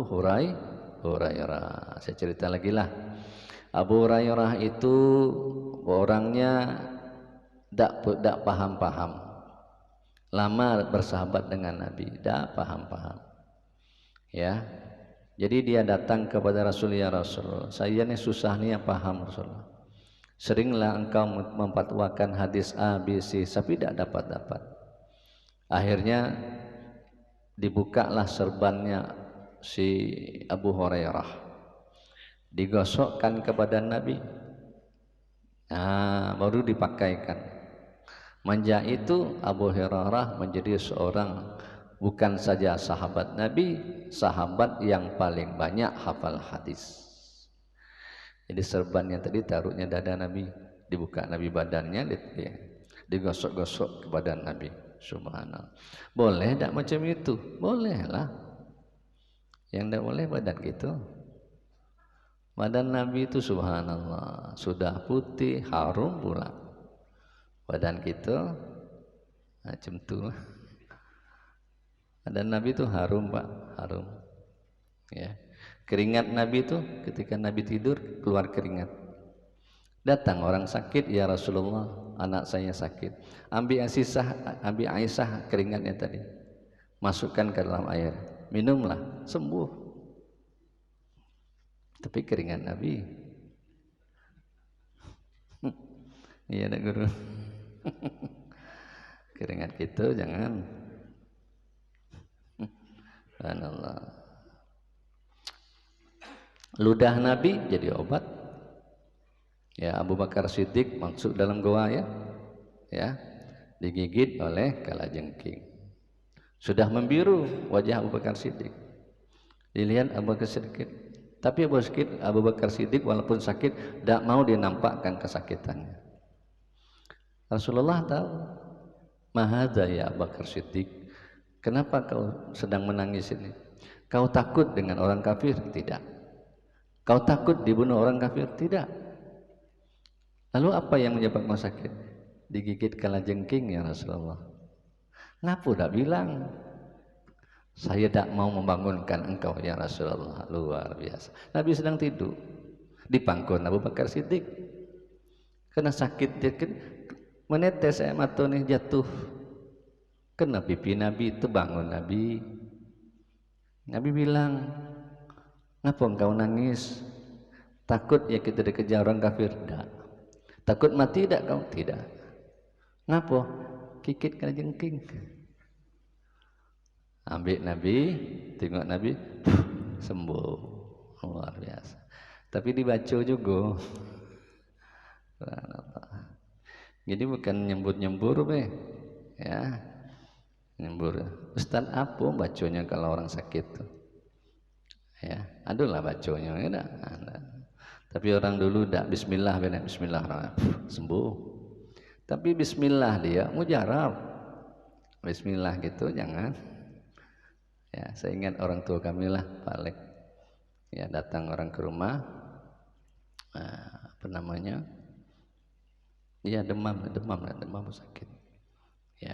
Hurairah. Saya cerita lagi lah. Abu Hurairah itu orangnya tidak paham-paham. Lama bersahabat dengan Nabi, tidak paham-paham. Ya. Jadi dia datang kepada Rasul, ya Rasul, saya nih susah nih yang paham Rasul. Seringlah engkau memfatwakan hadis A, B, C, tapi tidak dapat. Akhirnya dibukalah serbannya si Abu Hurairah, digosokkan kepada Nabi, baru dipakaikan. Manja itu Abu Hurairah menjadi seorang bukan saja sahabat Nabi, sahabat yang paling banyak hafal hadis. Jadi serbannya tadi taruhnya dada Nabi, dibuka Nabi badannya, digosok-gosok kepada Nabi. Subhanallah. Boleh tak macam itu? Boleh lah. Yang tak boleh badan gitu. Badan Nabi itu subhanallah sudah putih, harum pula. Badan kita macam tu. Badan Nabi itu harum Pak, harum. Ya. Keringat Nabi itu ketika Nabi tidur keluar keringat. Datang orang sakit, ya Rasulullah, anak saya sakit. Ambil Aisyah keringatnya tadi, masukkan ke dalam air, minumlah, sembuh. Tapi keringat Nabi. Iya ada guru. Keringat kita jangan. Subhanallah. Ludah Nabi jadi obat. Ya, Abu Bakar Siddiq masuk dalam goa ya, digigit oleh kalajengking. Sudah membiru wajah Abu Bakar Siddiq. Dilihat Abu Bakar Siddiq, tapi Abu Bakar Siddiq walaupun sakit tidak mau dinampakkan kesakitannya. Rasulullah tahu. Mahadza ya Abu Bakar Siddiq, kenapa kau sedang menangis ini? Kau takut dengan orang kafir? Tidak. Kau takut dibunuh orang kafir? Tidak. Lalu apa yang menyebabkan sakit? Digigit kalajengking ya Rasulullah. Ngapa tak bilang? Saya tak mau membangunkan engkau ya Rasulullah. Luar biasa. Nabi sedang tidur, dipangkun Abu Bakar Siddiq. Kena sakit dia menetes air mata nih jatuh. Kena pipi Nabi, itu bangun Nabi. Nabi bilang, ngapa engkau nangis? Takut ya kita dikejar orang kafir? Tidak. Takut mati tidak kau? Tidak. Ngapa? Kikit kalajengking. Ambil Nabi, tengok Nabi, sembuh. Luar biasa. Tapi dibaca juga. Jadi bukan nyembur-nyembur be, ya, nyembur. Ustaz apa bacanya kalau orang sakit tuh? Ya, adalah bacanya, ya dah. Tapi orang dulu dak bismillah, benar bismillah, sembuh. Tapi bismillah dia mujarab. Bismillah gitu jangan. Ya, saya ingat orang tua kami lah, Pak Lek. Ya, datang orang ke rumah, apa namanya? Iya demam sakit. Ya,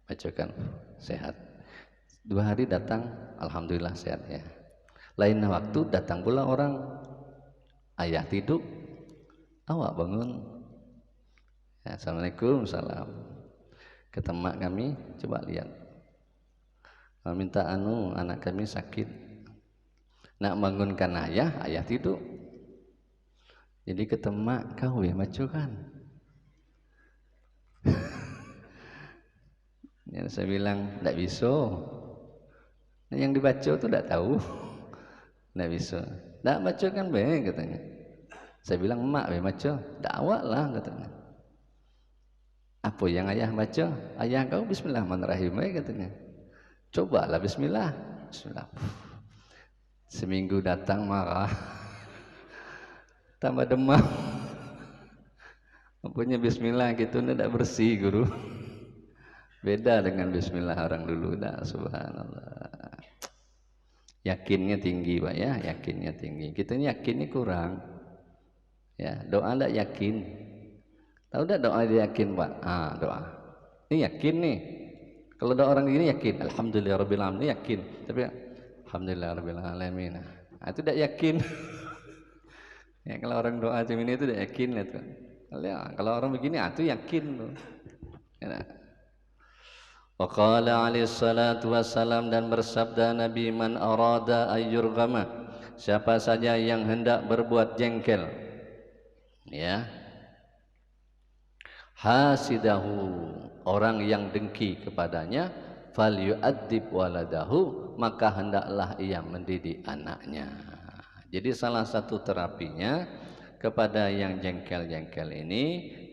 bacakan sehat. 2 hari datang, alhamdulillah sehat ya. Lain waktu datang pula orang, ayah tidur, awak bangun. Ya, assalamualaikum, salam. Ketemu kami, coba lihat. Minta anak kami sakit. Nak bangunkan ayah tidur. Jadi ketemak kau macu kan. Yang saya bilang tidak bisa. Yang dibaca tu tidak tahu. Tidak bisa. Tak baca kan baik katanya. Saya bilang emak baca. Tak awak lah katanya. Apa yang ayah baca? Ayah kau Bismillahirrahmanirrahim katanya. Cobalah Bismillah. Bismillah. Seminggu datang marah. Tambah demam. Punya Bismillah gitu tidak bersih guru. Beda dengan Bismillah orang dulu dah. Subhanallah. Yakinnya tinggi Pak ya, yakinnya tinggi. Kita ini yakinnya kurang. Ya, doa tidak yakin. Tahu tidak doa dia yakin Pak? Doa. Ini yakin nih. Kalau doa orang ini yakin, alhamdulillahirabbil alamin, yakin. Tapi alhamdulillahirabbil alamin. Itu tidak yakin. Ya, kalau orang doa macam ini itu tidak yakin itu. Kalau orang begini itu yakin tuh. Ya. Wa qala alaihi salatu wassalam, dan bersabda Nabi, man arada ayyurghama, siapa saja yang hendak berbuat jengkel, ya, hasidahu, orang yang dengki kepadanya, falyu'addib waladahu, maka hendaklah ia mendidik anaknya. Jadi salah satu terapinya kepada yang jengkel-jengkel ini,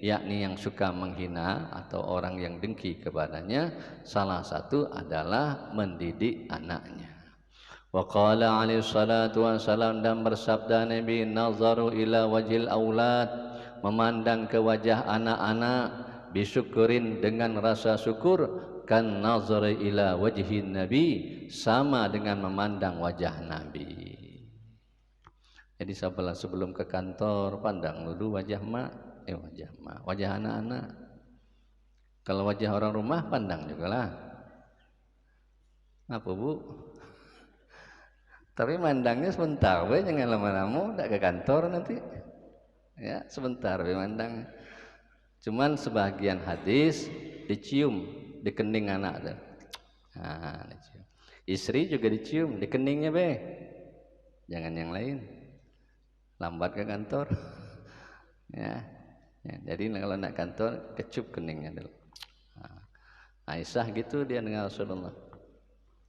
yakni yang suka menghina atau orang yang dengki kepadanya, salah satu adalah mendidik anaknya. Wa qala alaihi salatu wassalam, dan bersabda Nabi, nazaru ila wajhil aulad, memandang ke wajah anak-anak, bisyukurin, dengan rasa syukur, kan nazari ila wajhin nabi, sama dengan memandang wajah Nabi. Jadi sebelum ke kantor pandang dulu wajah mak, wajah anak-anak. Kalau wajah orang rumah pandang juga lah. Apa Bu? Tapi mandangnya sebentar, jangan lama-lama, tak ke kantor nanti. Ya, sebentar mandang. Cuman sebagian hadis dicium di kening anak tu. Dicium. Istri juga dicium di keningnya jangan yang lain. Lambat ke kantor. Ya, jadi kalau nak kantor kecup keningnya dulu. Aisyah gitu dia dengan Rasulullah.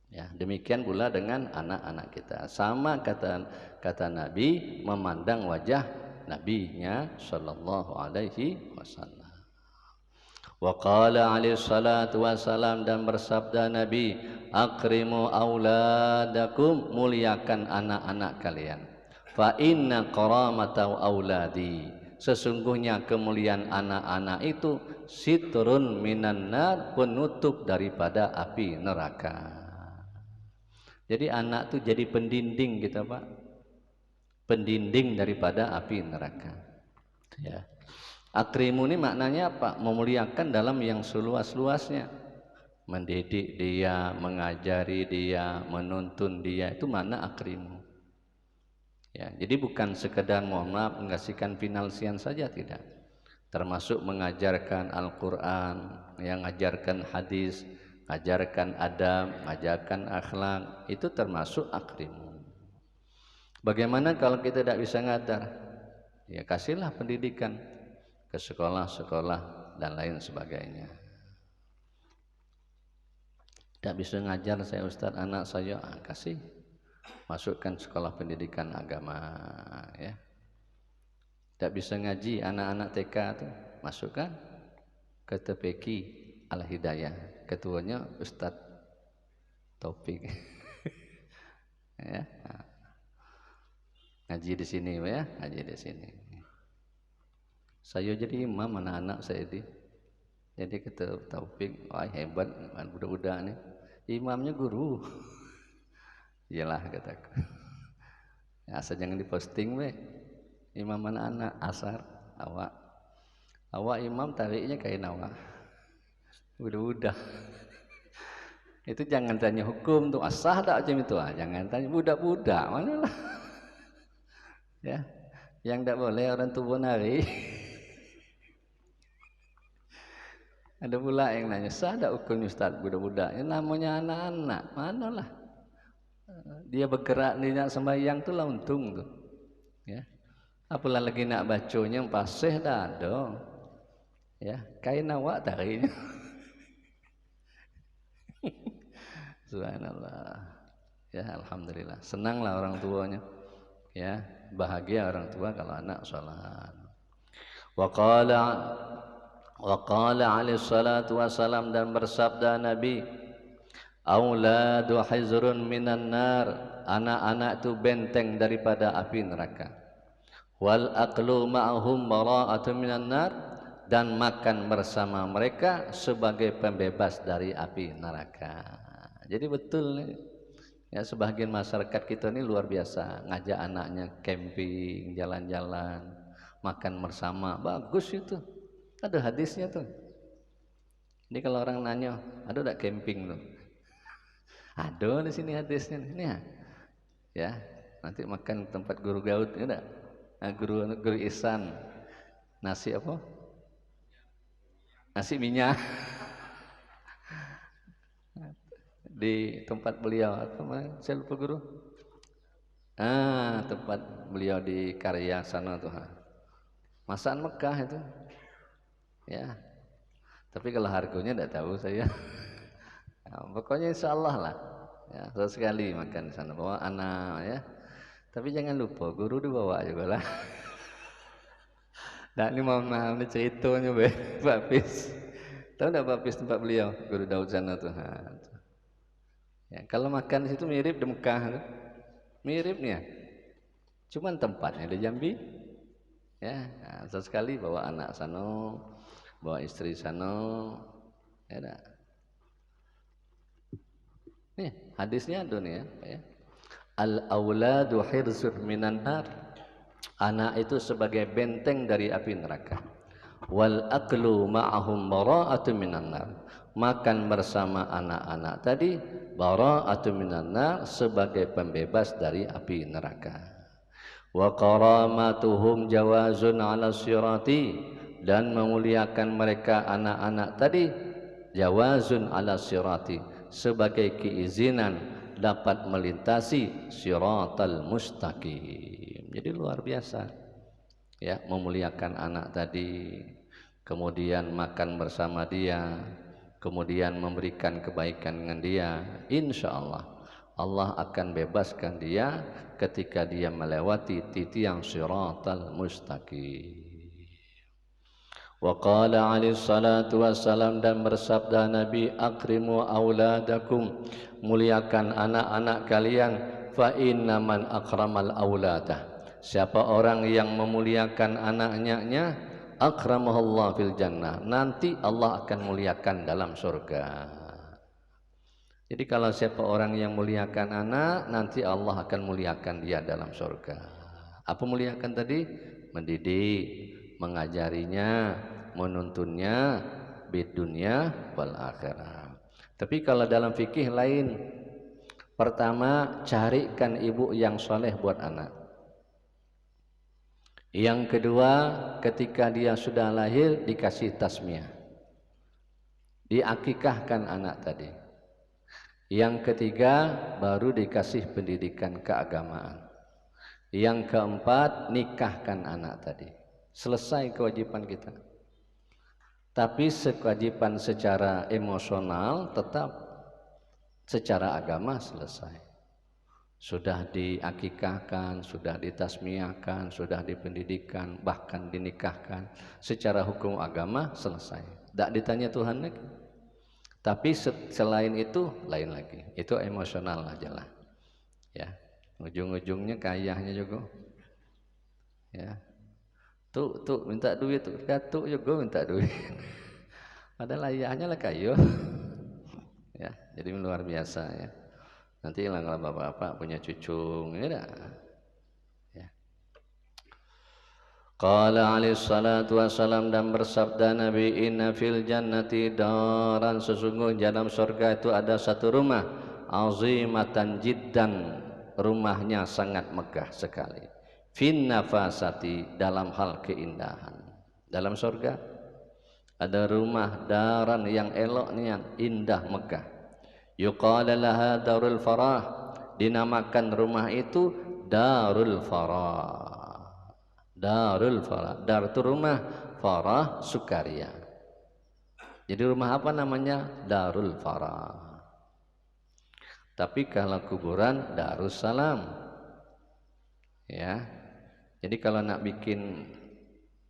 Ya, demikian pula dengan anak-anak kita. Sama kata Nabi, memandang wajah nabinya sallallahu alaihi wasallam. Wa qala alaihi salatu wassalam, dan bersabda Nabi, akrimu auladakum, muliakan anak-anak kalian. Fa inna karamata auladi, sesungguhnya kemuliaan anak-anak itu sitrun minan nar, penutup daripada api neraka. Jadi anak itu jadi pendinding kita Pak, pendinding daripada api neraka. Ya. Akrimu ini maknanya apa? Memuliakan dalam yang seluas-luasnya, mendidik dia, mengajari dia, menuntun dia, itu makna akrimu. Ya, jadi bukan sekedar mohon maaf mengasihkan finansian saja, tidak. Termasuk mengajarkan Al-Quran, yang mengajarkan hadis, mengajarkan adab, mengajarkan akhlak, itu termasuk akrimu. Bagaimana kalau kita tidak bisa ngajar? Ya kasihlah pendidikan ke sekolah-sekolah dan lain sebagainya. Tidak bisa ngajar saya Ustaz, anak saya kasih. Masukkan sekolah pendidikan agama, ya. Tak bisa ngaji anak-anak TK itu, masukkan ke TPQ Al Hidayah, ketuanya Ustadz Taufik. Ya. Ngaji di sini ya, ngaji di sini. Saya jadi imam anak-anak saya itu. Jadi kata Taufik, wah hebat, budak-budak nih. Imamnya guru. Iyalah kataku. Asal jangan diposting imam anak-anak asar awak imam tariknya kayak awak udah itu jangan tanya hukum tuh asah tak macam itu jangan tanya budak-budak mana lah. Ya, yang tak boleh orang tua nari. Ada pula yang nanya sah tak hukum Ustaz budak-budak, namanya anak-anak, mana lah. Dia bergerak ni nak sembahyang tu lah untung tu. Ya. Apalah lagi nak bacanya pasih dah ada. Ya, kain awak tariknya. Subhanallah. Ya, alhamdulillah. Senanglah orang tuanya. Ya, bahagia orang tua kalau anak salat. Wa qala alaihi salatu wasalam, dan bersabda Nabi, auladu hizrun minan nar, anak-anak itu benteng daripada api neraka. Wal aqlu ma'hum bara'atun minan nar, dan makan bersama mereka sebagai pembebas dari api neraka. Jadi betul nih. Ya, sebagian masyarakat kita ini luar biasa, ngajak anaknya camping, jalan-jalan, makan bersama, bagus itu. Ada hadisnya tuh. Ini kalau orang nanya, ada tak camping tuh? Ada di sini hadisnya. Ini ya, nanti makan tempat guru Gaud, ya tak? Nah, guru Ihsan, nasi apa? Nasi minyak. Di tempat beliau apa namanya? Saya lupa guru. Tempat beliau di Karya sana tuh. Masakan Mekah itu. Ya. Tapi kalau harganya tidak tahu saya. Ya, pokoknya insya Allah lah. Ya, sekali makan di sana, bawa anak ya. Tapi jangan lupa guru dibawa juga lah. Nah, ini mau ini ceritanya Pak Pis. Tahu tidak Pak Pis tempat beliau? Guru Daud sana tuh. Ya, kalau makan di situ mirip di Mekah, miripnya. Cuman tempatnya di Jambi. Ya, nah, sesekali bawa anak sana, bawa istri sana. Ya, dah. Nih, hadisnya ada nih ya. Al-auladu hirzun minan nar. Anak itu sebagai benteng dari api neraka. Wal aklu ma'ahum bara'atun minan nar. Makan bersama anak-anak tadi bara'atun minan nar, sebagai pembebas dari api neraka. Wa karamatuhum jawazun 'ala sirati, dan memuliakan mereka anak-anak tadi jawazun 'ala sirati, sebagai keizinan dapat melintasi siratal mustaqim. Jadi luar biasa ya, memuliakan anak tadi, kemudian makan bersama dia, kemudian memberikan kebaikan dengan dia. Insya Allah Allah akan bebaskan dia ketika dia melewati titian siratal mustaqim. Wa qala alaihi salatu wassalam, dan bersabda Nabi, akrimu auladakum, muliakan anak-anak kalian, fa inna man akramal auladah, siapa orang yang memuliakan anaknya, akramahullah fil jannah, nanti Allah akan muliakan dalam surga. Jadi kalau siapa orang yang muliakan anak, nanti Allah akan muliakan dia dalam surga. Apa muliakan tadi? Mendidik, mengajarinya, menuntunnya bidunya wal akhirah. Tapi kalau dalam fikih lain, pertama carikan ibu yang soleh buat anak. Yang kedua, ketika dia sudah lahir dikasih tasmiyah, diakikahkan anak tadi. Yang ketiga, baru dikasih pendidikan keagamaan. Yang keempat, nikahkan anak tadi. Selesai kewajiban kita. Tapi kewajiban secara emosional tetap, secara agama selesai. Sudah diakikahkan, sudah ditasmiyahkan, sudah dipendidikan, bahkan dinikahkan. Secara hukum agama selesai. Tak ditanya Tuhan lagi. Tapi selain itu lain lagi. Itu emosional aja lah. Ya, ujung-ujungnya kayahnya juga. Ya. Tuh minta duit, tuh datuk juga minta duit. Padahal ayahnya lah kayu. Ya, jadi luar biasa ya. Nanti lah kalau bapak-bapak punya cucu, ya dah. Ya. Qala alaihi salatu wassalam, dan bersabda Nabi, inna fil jannati daran, sesungguhnya dalam surga itu ada satu rumah, azimatan jiddan, rumahnya sangat megah sekali. Fin nafasati, dalam hal keindahan. Dalam surga ada rumah daran yang elok niat, indah megah. Yuqala laha darul farah, dinamakan rumah itu Darul Farah. Darul Farah. Dar itu rumah, Farah sukaria. Jadi rumah apa namanya? Darul Farah. Tapi kalau kuburan Darussalam. Ya. Jadi kalau nak bikin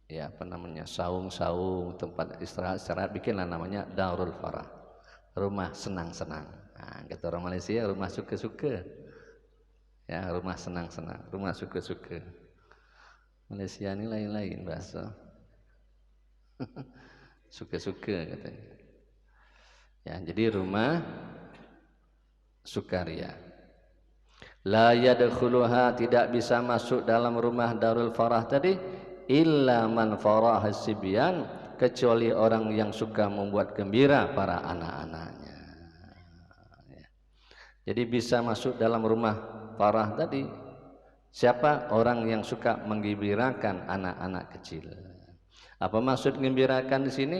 ya apa namanya? Saung-saung, tempat istirahat bikinlah namanya Darul Farah. Rumah senang-senang. Nah, kata orang Malaysia rumah suka-suka. Ya, rumah senang-senang, rumah suka-suka. Malaysia ini lain-lain bahasa. Suka-suka katanya. Ya, jadi rumah sukaria. La yadkhuluha, tidak bisa masuk dalam rumah Darul Farah tadi illa man farah sibyan, kecuali orang yang suka membuat gembira para anak-anaknya. Ya. Jadi bisa masuk dalam rumah Farah tadi siapa? Orang yang suka menggembirakan anak-anak kecil. Apa maksud gembirakan di sini?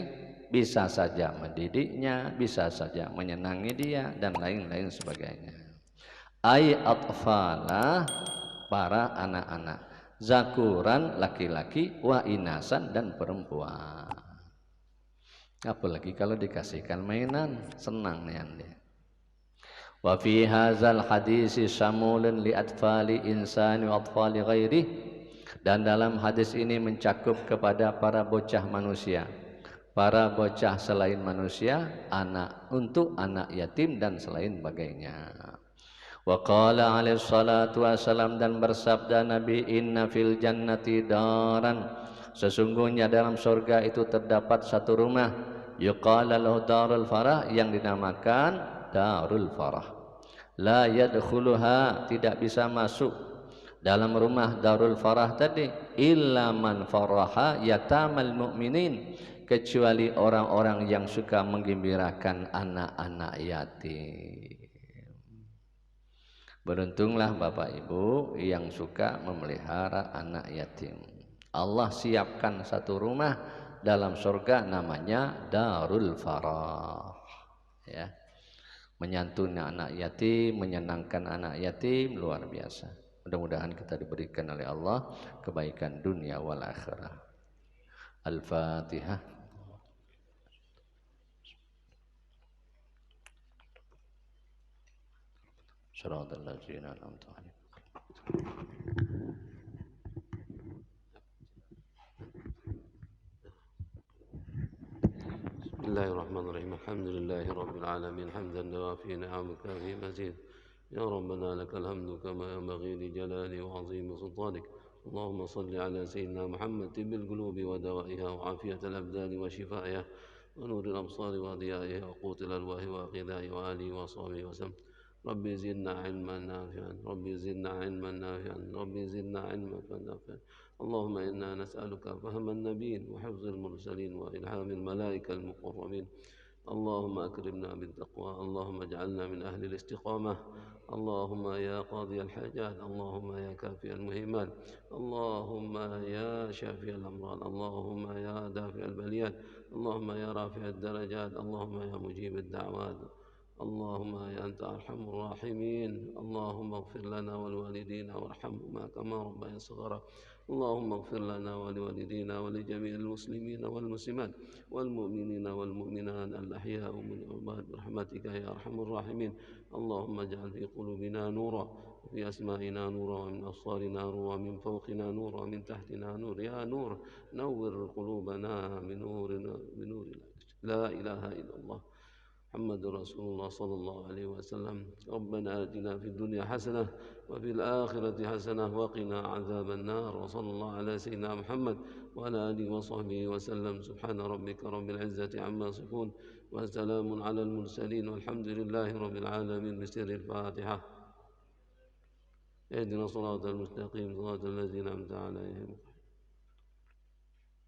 Bisa saja mendidiknya, bisa saja menyenangi dia dan lain-lain sebagainya. Ay atfala, para anak-anak, zakuran laki-laki, wa inasan dan perempuan. Apalagi kalau dikasihkan mainan, senang nih anda. Wa fi hadzal hadis syamulun li atfali insani wa atfali ghairi, dan dalam hadis ini mencakup kepada para bocah manusia, para bocah selain manusia, anak, untuk anak yatim dan selain bagainya. Wa qala alaihi salatu wassalam, dan bersabda Nabi, inna fil jannati daran, sesungguhnya dalam surga itu terdapat satu rumah, yuqala lahu Darul Farah, yang dinamakan Darul Farah. La yadkhuluha, tidak bisa masuk dalam rumah Darul Farah tadi illa man faraha yatamal mu'minin, kecuali orang-orang yang suka menggembirakan anak-anak yatim. Beruntunglah Bapak Ibu yang suka memelihara anak yatim. Allah siapkan satu rumah dalam surga namanya Darul Farah. Ya. Menyantuni anak yatim, menyenangkan anak yatim, luar biasa. Mudah-mudahan kita diberikan oleh Allah kebaikan dunia wal akhirah. Al-Fatihah. Shiratal ladzina an'amta 'alaihim. بسم الله الرحمن الرحيم. الحمد لله رب العالمين حمدا يوافي نعمك في مزيد. يا ربنا لك الحمد كما ينبغي لجلال وعظيم سلطانك. اللهم صل على سيدنا محمد طب القلوب ودوائها وعافية الأبدان وشفائها ونور الأبصار وضيائها وقوت الألواح وغذائها وآله وصحبه وسلم. ربي زدنا علما نافعا، ربي زدنا علما نافعا، ربي زدنا علما نافعا. اللهم إنا نسألك فهم النبيين وحفظ المرسلين وإلهام الملائكة المقربين. اللهم أكرمنا بالتقوى، اللهم اجعلنا من أهل الاستقامة. اللهم يا قاضي الحاجات، اللهم يا كافي المهمات، اللهم يا شافي الأمراض، اللهم يا دافع البليات، اللهم يا رافع الدرجات، اللهم يا مجيب الدعوات، اللهم يا أنت أرحم الراحمين. اللهم اغفر لنا ولوالدينا وارحمهما كما ربيانا صغارا. اللهم اغفر لنا ولوالدينا ولجميع المسلمين والمسلمات والمؤمنين والمؤمنات الأحياء من الأموات برحمتك يا أرحم الراحمين. اللهم اجعل في قلوبنا نورا، وفي أسمائنا نورا، ومن أبصارنا نورا، ومن فوقنا نورا، ومن تحتنا نور. يا نور نور قلوبنا بنور لا إله إلا الله محمد رسول الله صلى الله عليه وسلم. ربنا آتنا في الدنيا حسنة وفي الآخرة حسنة وقنا عذاب النار. وصلى الله على سيدنا محمد وعلى آله وصحبه وسلم. سبحان ربك رب العزة عما يصفون وسلام على المرسلين والحمد لله رب العالمين. بسر الفاتحة. اهدنا الصراط المستقيم صراط الذين أنعمت عليهم.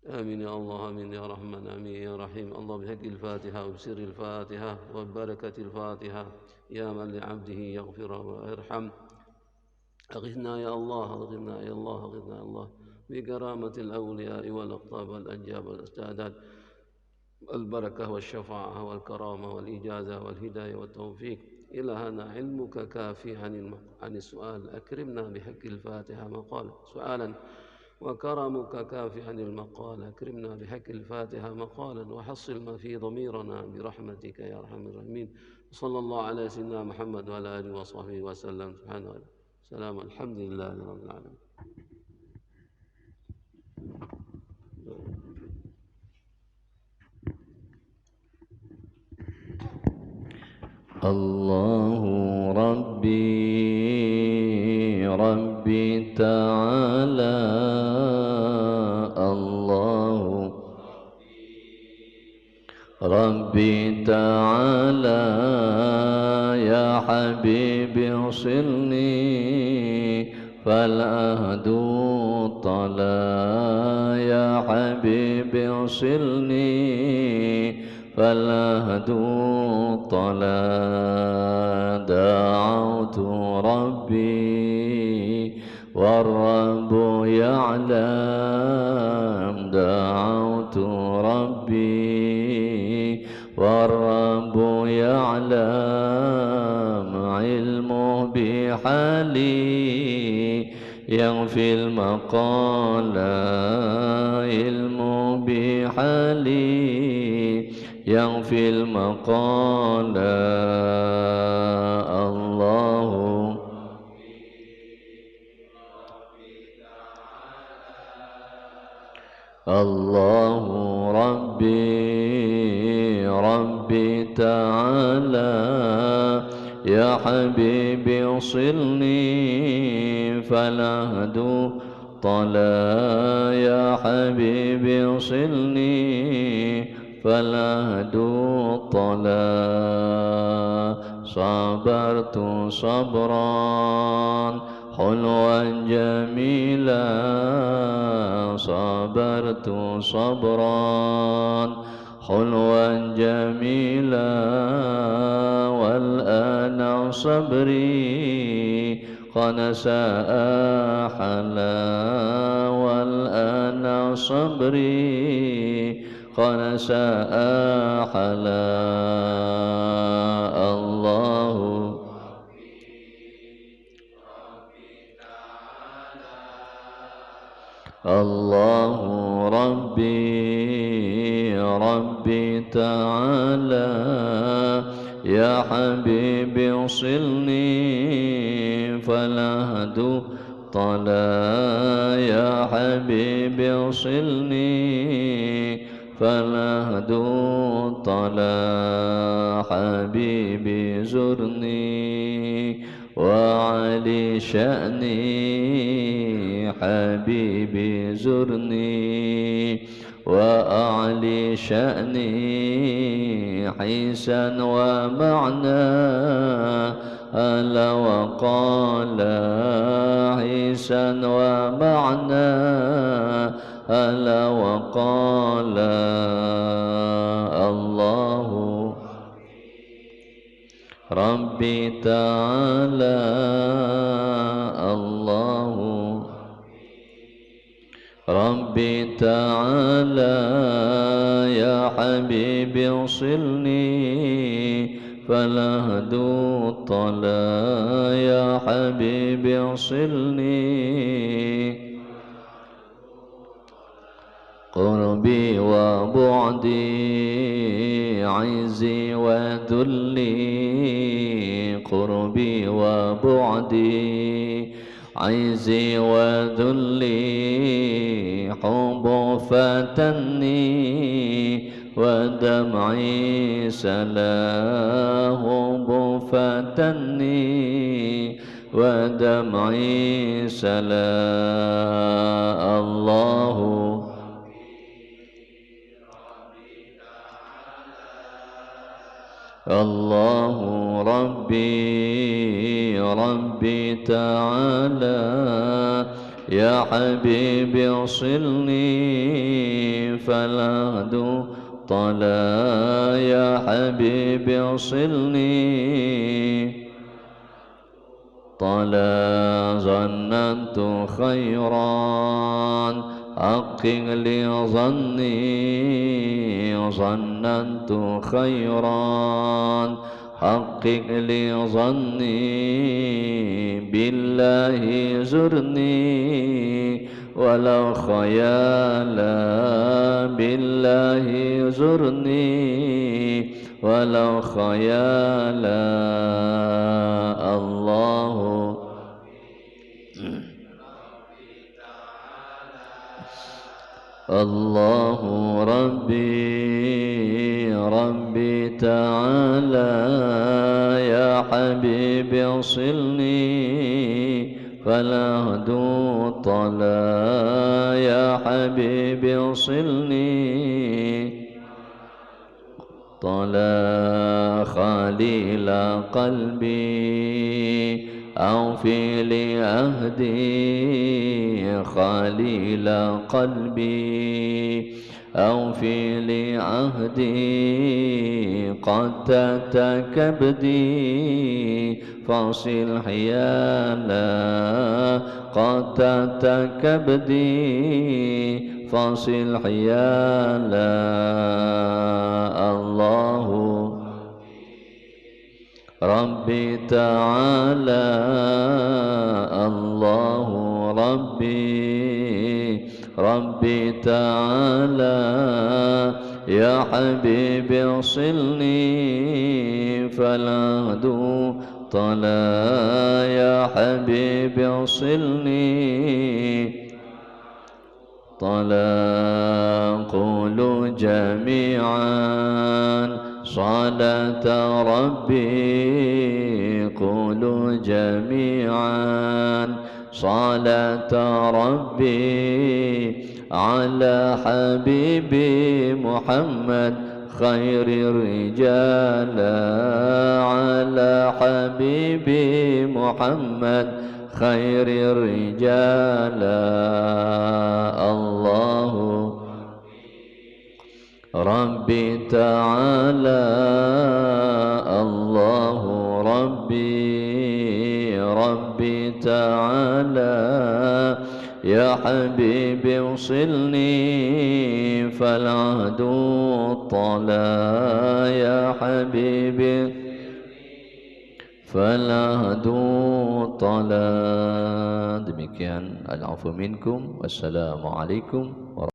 آمين يا الله، آمين يا رحمن، آمين يا رحيم. الله بحق الفاتحة وبسر الفاتحة وبركة الفاتحة يا من لعبده يغفر ويرحم. أغثنا يا الله، أغثنا يا الله، أغثنا يا الله بكرامة الأولياء والأقطاب والأنجاب والأستعداد، البركة والشفاعة والكرامة والإجازة والهداية والتوفيق إلهنا علمك كافي عن السؤال، أكرمنا بحق الفاتحة مقالا سؤالا، وكرمك كافي عن المقال، أكرمنا بحق الفاتحة مقالا، وحصل ما في ضميرنا برحمتك يا أرحم الراحمين. صلى الله على سيدنا محمد وعلى آله وصحبه وسلم. سبحانه وتعالى سلام، الحمد لله رب العالمين. الله ربي ربي تعالى، الله ربي تعالى، يا حبيبي وصلني فالعهد طلا، يا حبيبي وصلني فالعهد طلا. دعوت ربي والرب يعلم، دعوت ربي والرب يعلم، علمه بحالي يغفي المقال، علمه بحالي يغفي المقال. الله ربي ربي تعالى، يا حبيبي وصلني فالعهد طلا، يا حبيبي وصلني فالعهد طلا. صبرت صبرا حلوا جميلا، صبرت صبرا حلوا جميلا، والآن صبري قد ساء حلا، والآن صبري قد ساء حلا. الله ربي ربي تعالى، يا حبيبي وصلني فالعهد طلا، يا حبيبي وصلني فالعهد طلا. حبيبي زرني وعلي شأني، حبيبي زرني وأعلي شأني، حيسا ومعنى ألا وقال، حيسا ومعنى ألا وقال. الله ربي تعالى، الله ربي تعالى، يا حبيبي وصلني فالعهد طلا، يا حبيبي وصلني. قربي وبعدي عزي وذلي، قربي وبعدي عزي وذلي، حب فتني ودمعي سلاه، حب فتني ودمعي سلاه. الله الله ربي ربي تعالى، يا حبيبي وصلني فالعهد طلا، يا حبيبي وصلني طلا. ظننت خيرا حقق لي ظني، ظننت خيرا حقق لي ظني بالله زرني ولو خيالا بالله زرني ولو خيالا الله الله ربي ربي تعالى يا حبيبي وصلني فلا هدو طلا يا حبيبي وصلني طلا خليل قلبي أوفي لعهدي خليل قلبي أوفي لعهدي قد تكبدي فاصل حيالا قد تكبدي فاصل حيالا الله ربي تعالى الله ربي تعالى يا حبيبي وصلني فلا هدو طلا يا حبيبي وصلني طلا قولوا جميعا صلاة ربي قولوا جميعا صلاة ربي على حبيبي محمد خير الرجال على حبيبي محمد خير الرجال الله ربي تعالى الله ربي تعالى يا حبيبي وصلني فالعهد طلا يا حبيبي فالعهد طلا. Demikian, al-'afwu minkum, wassalamu alaikum warahmatullahi wabarakatuh.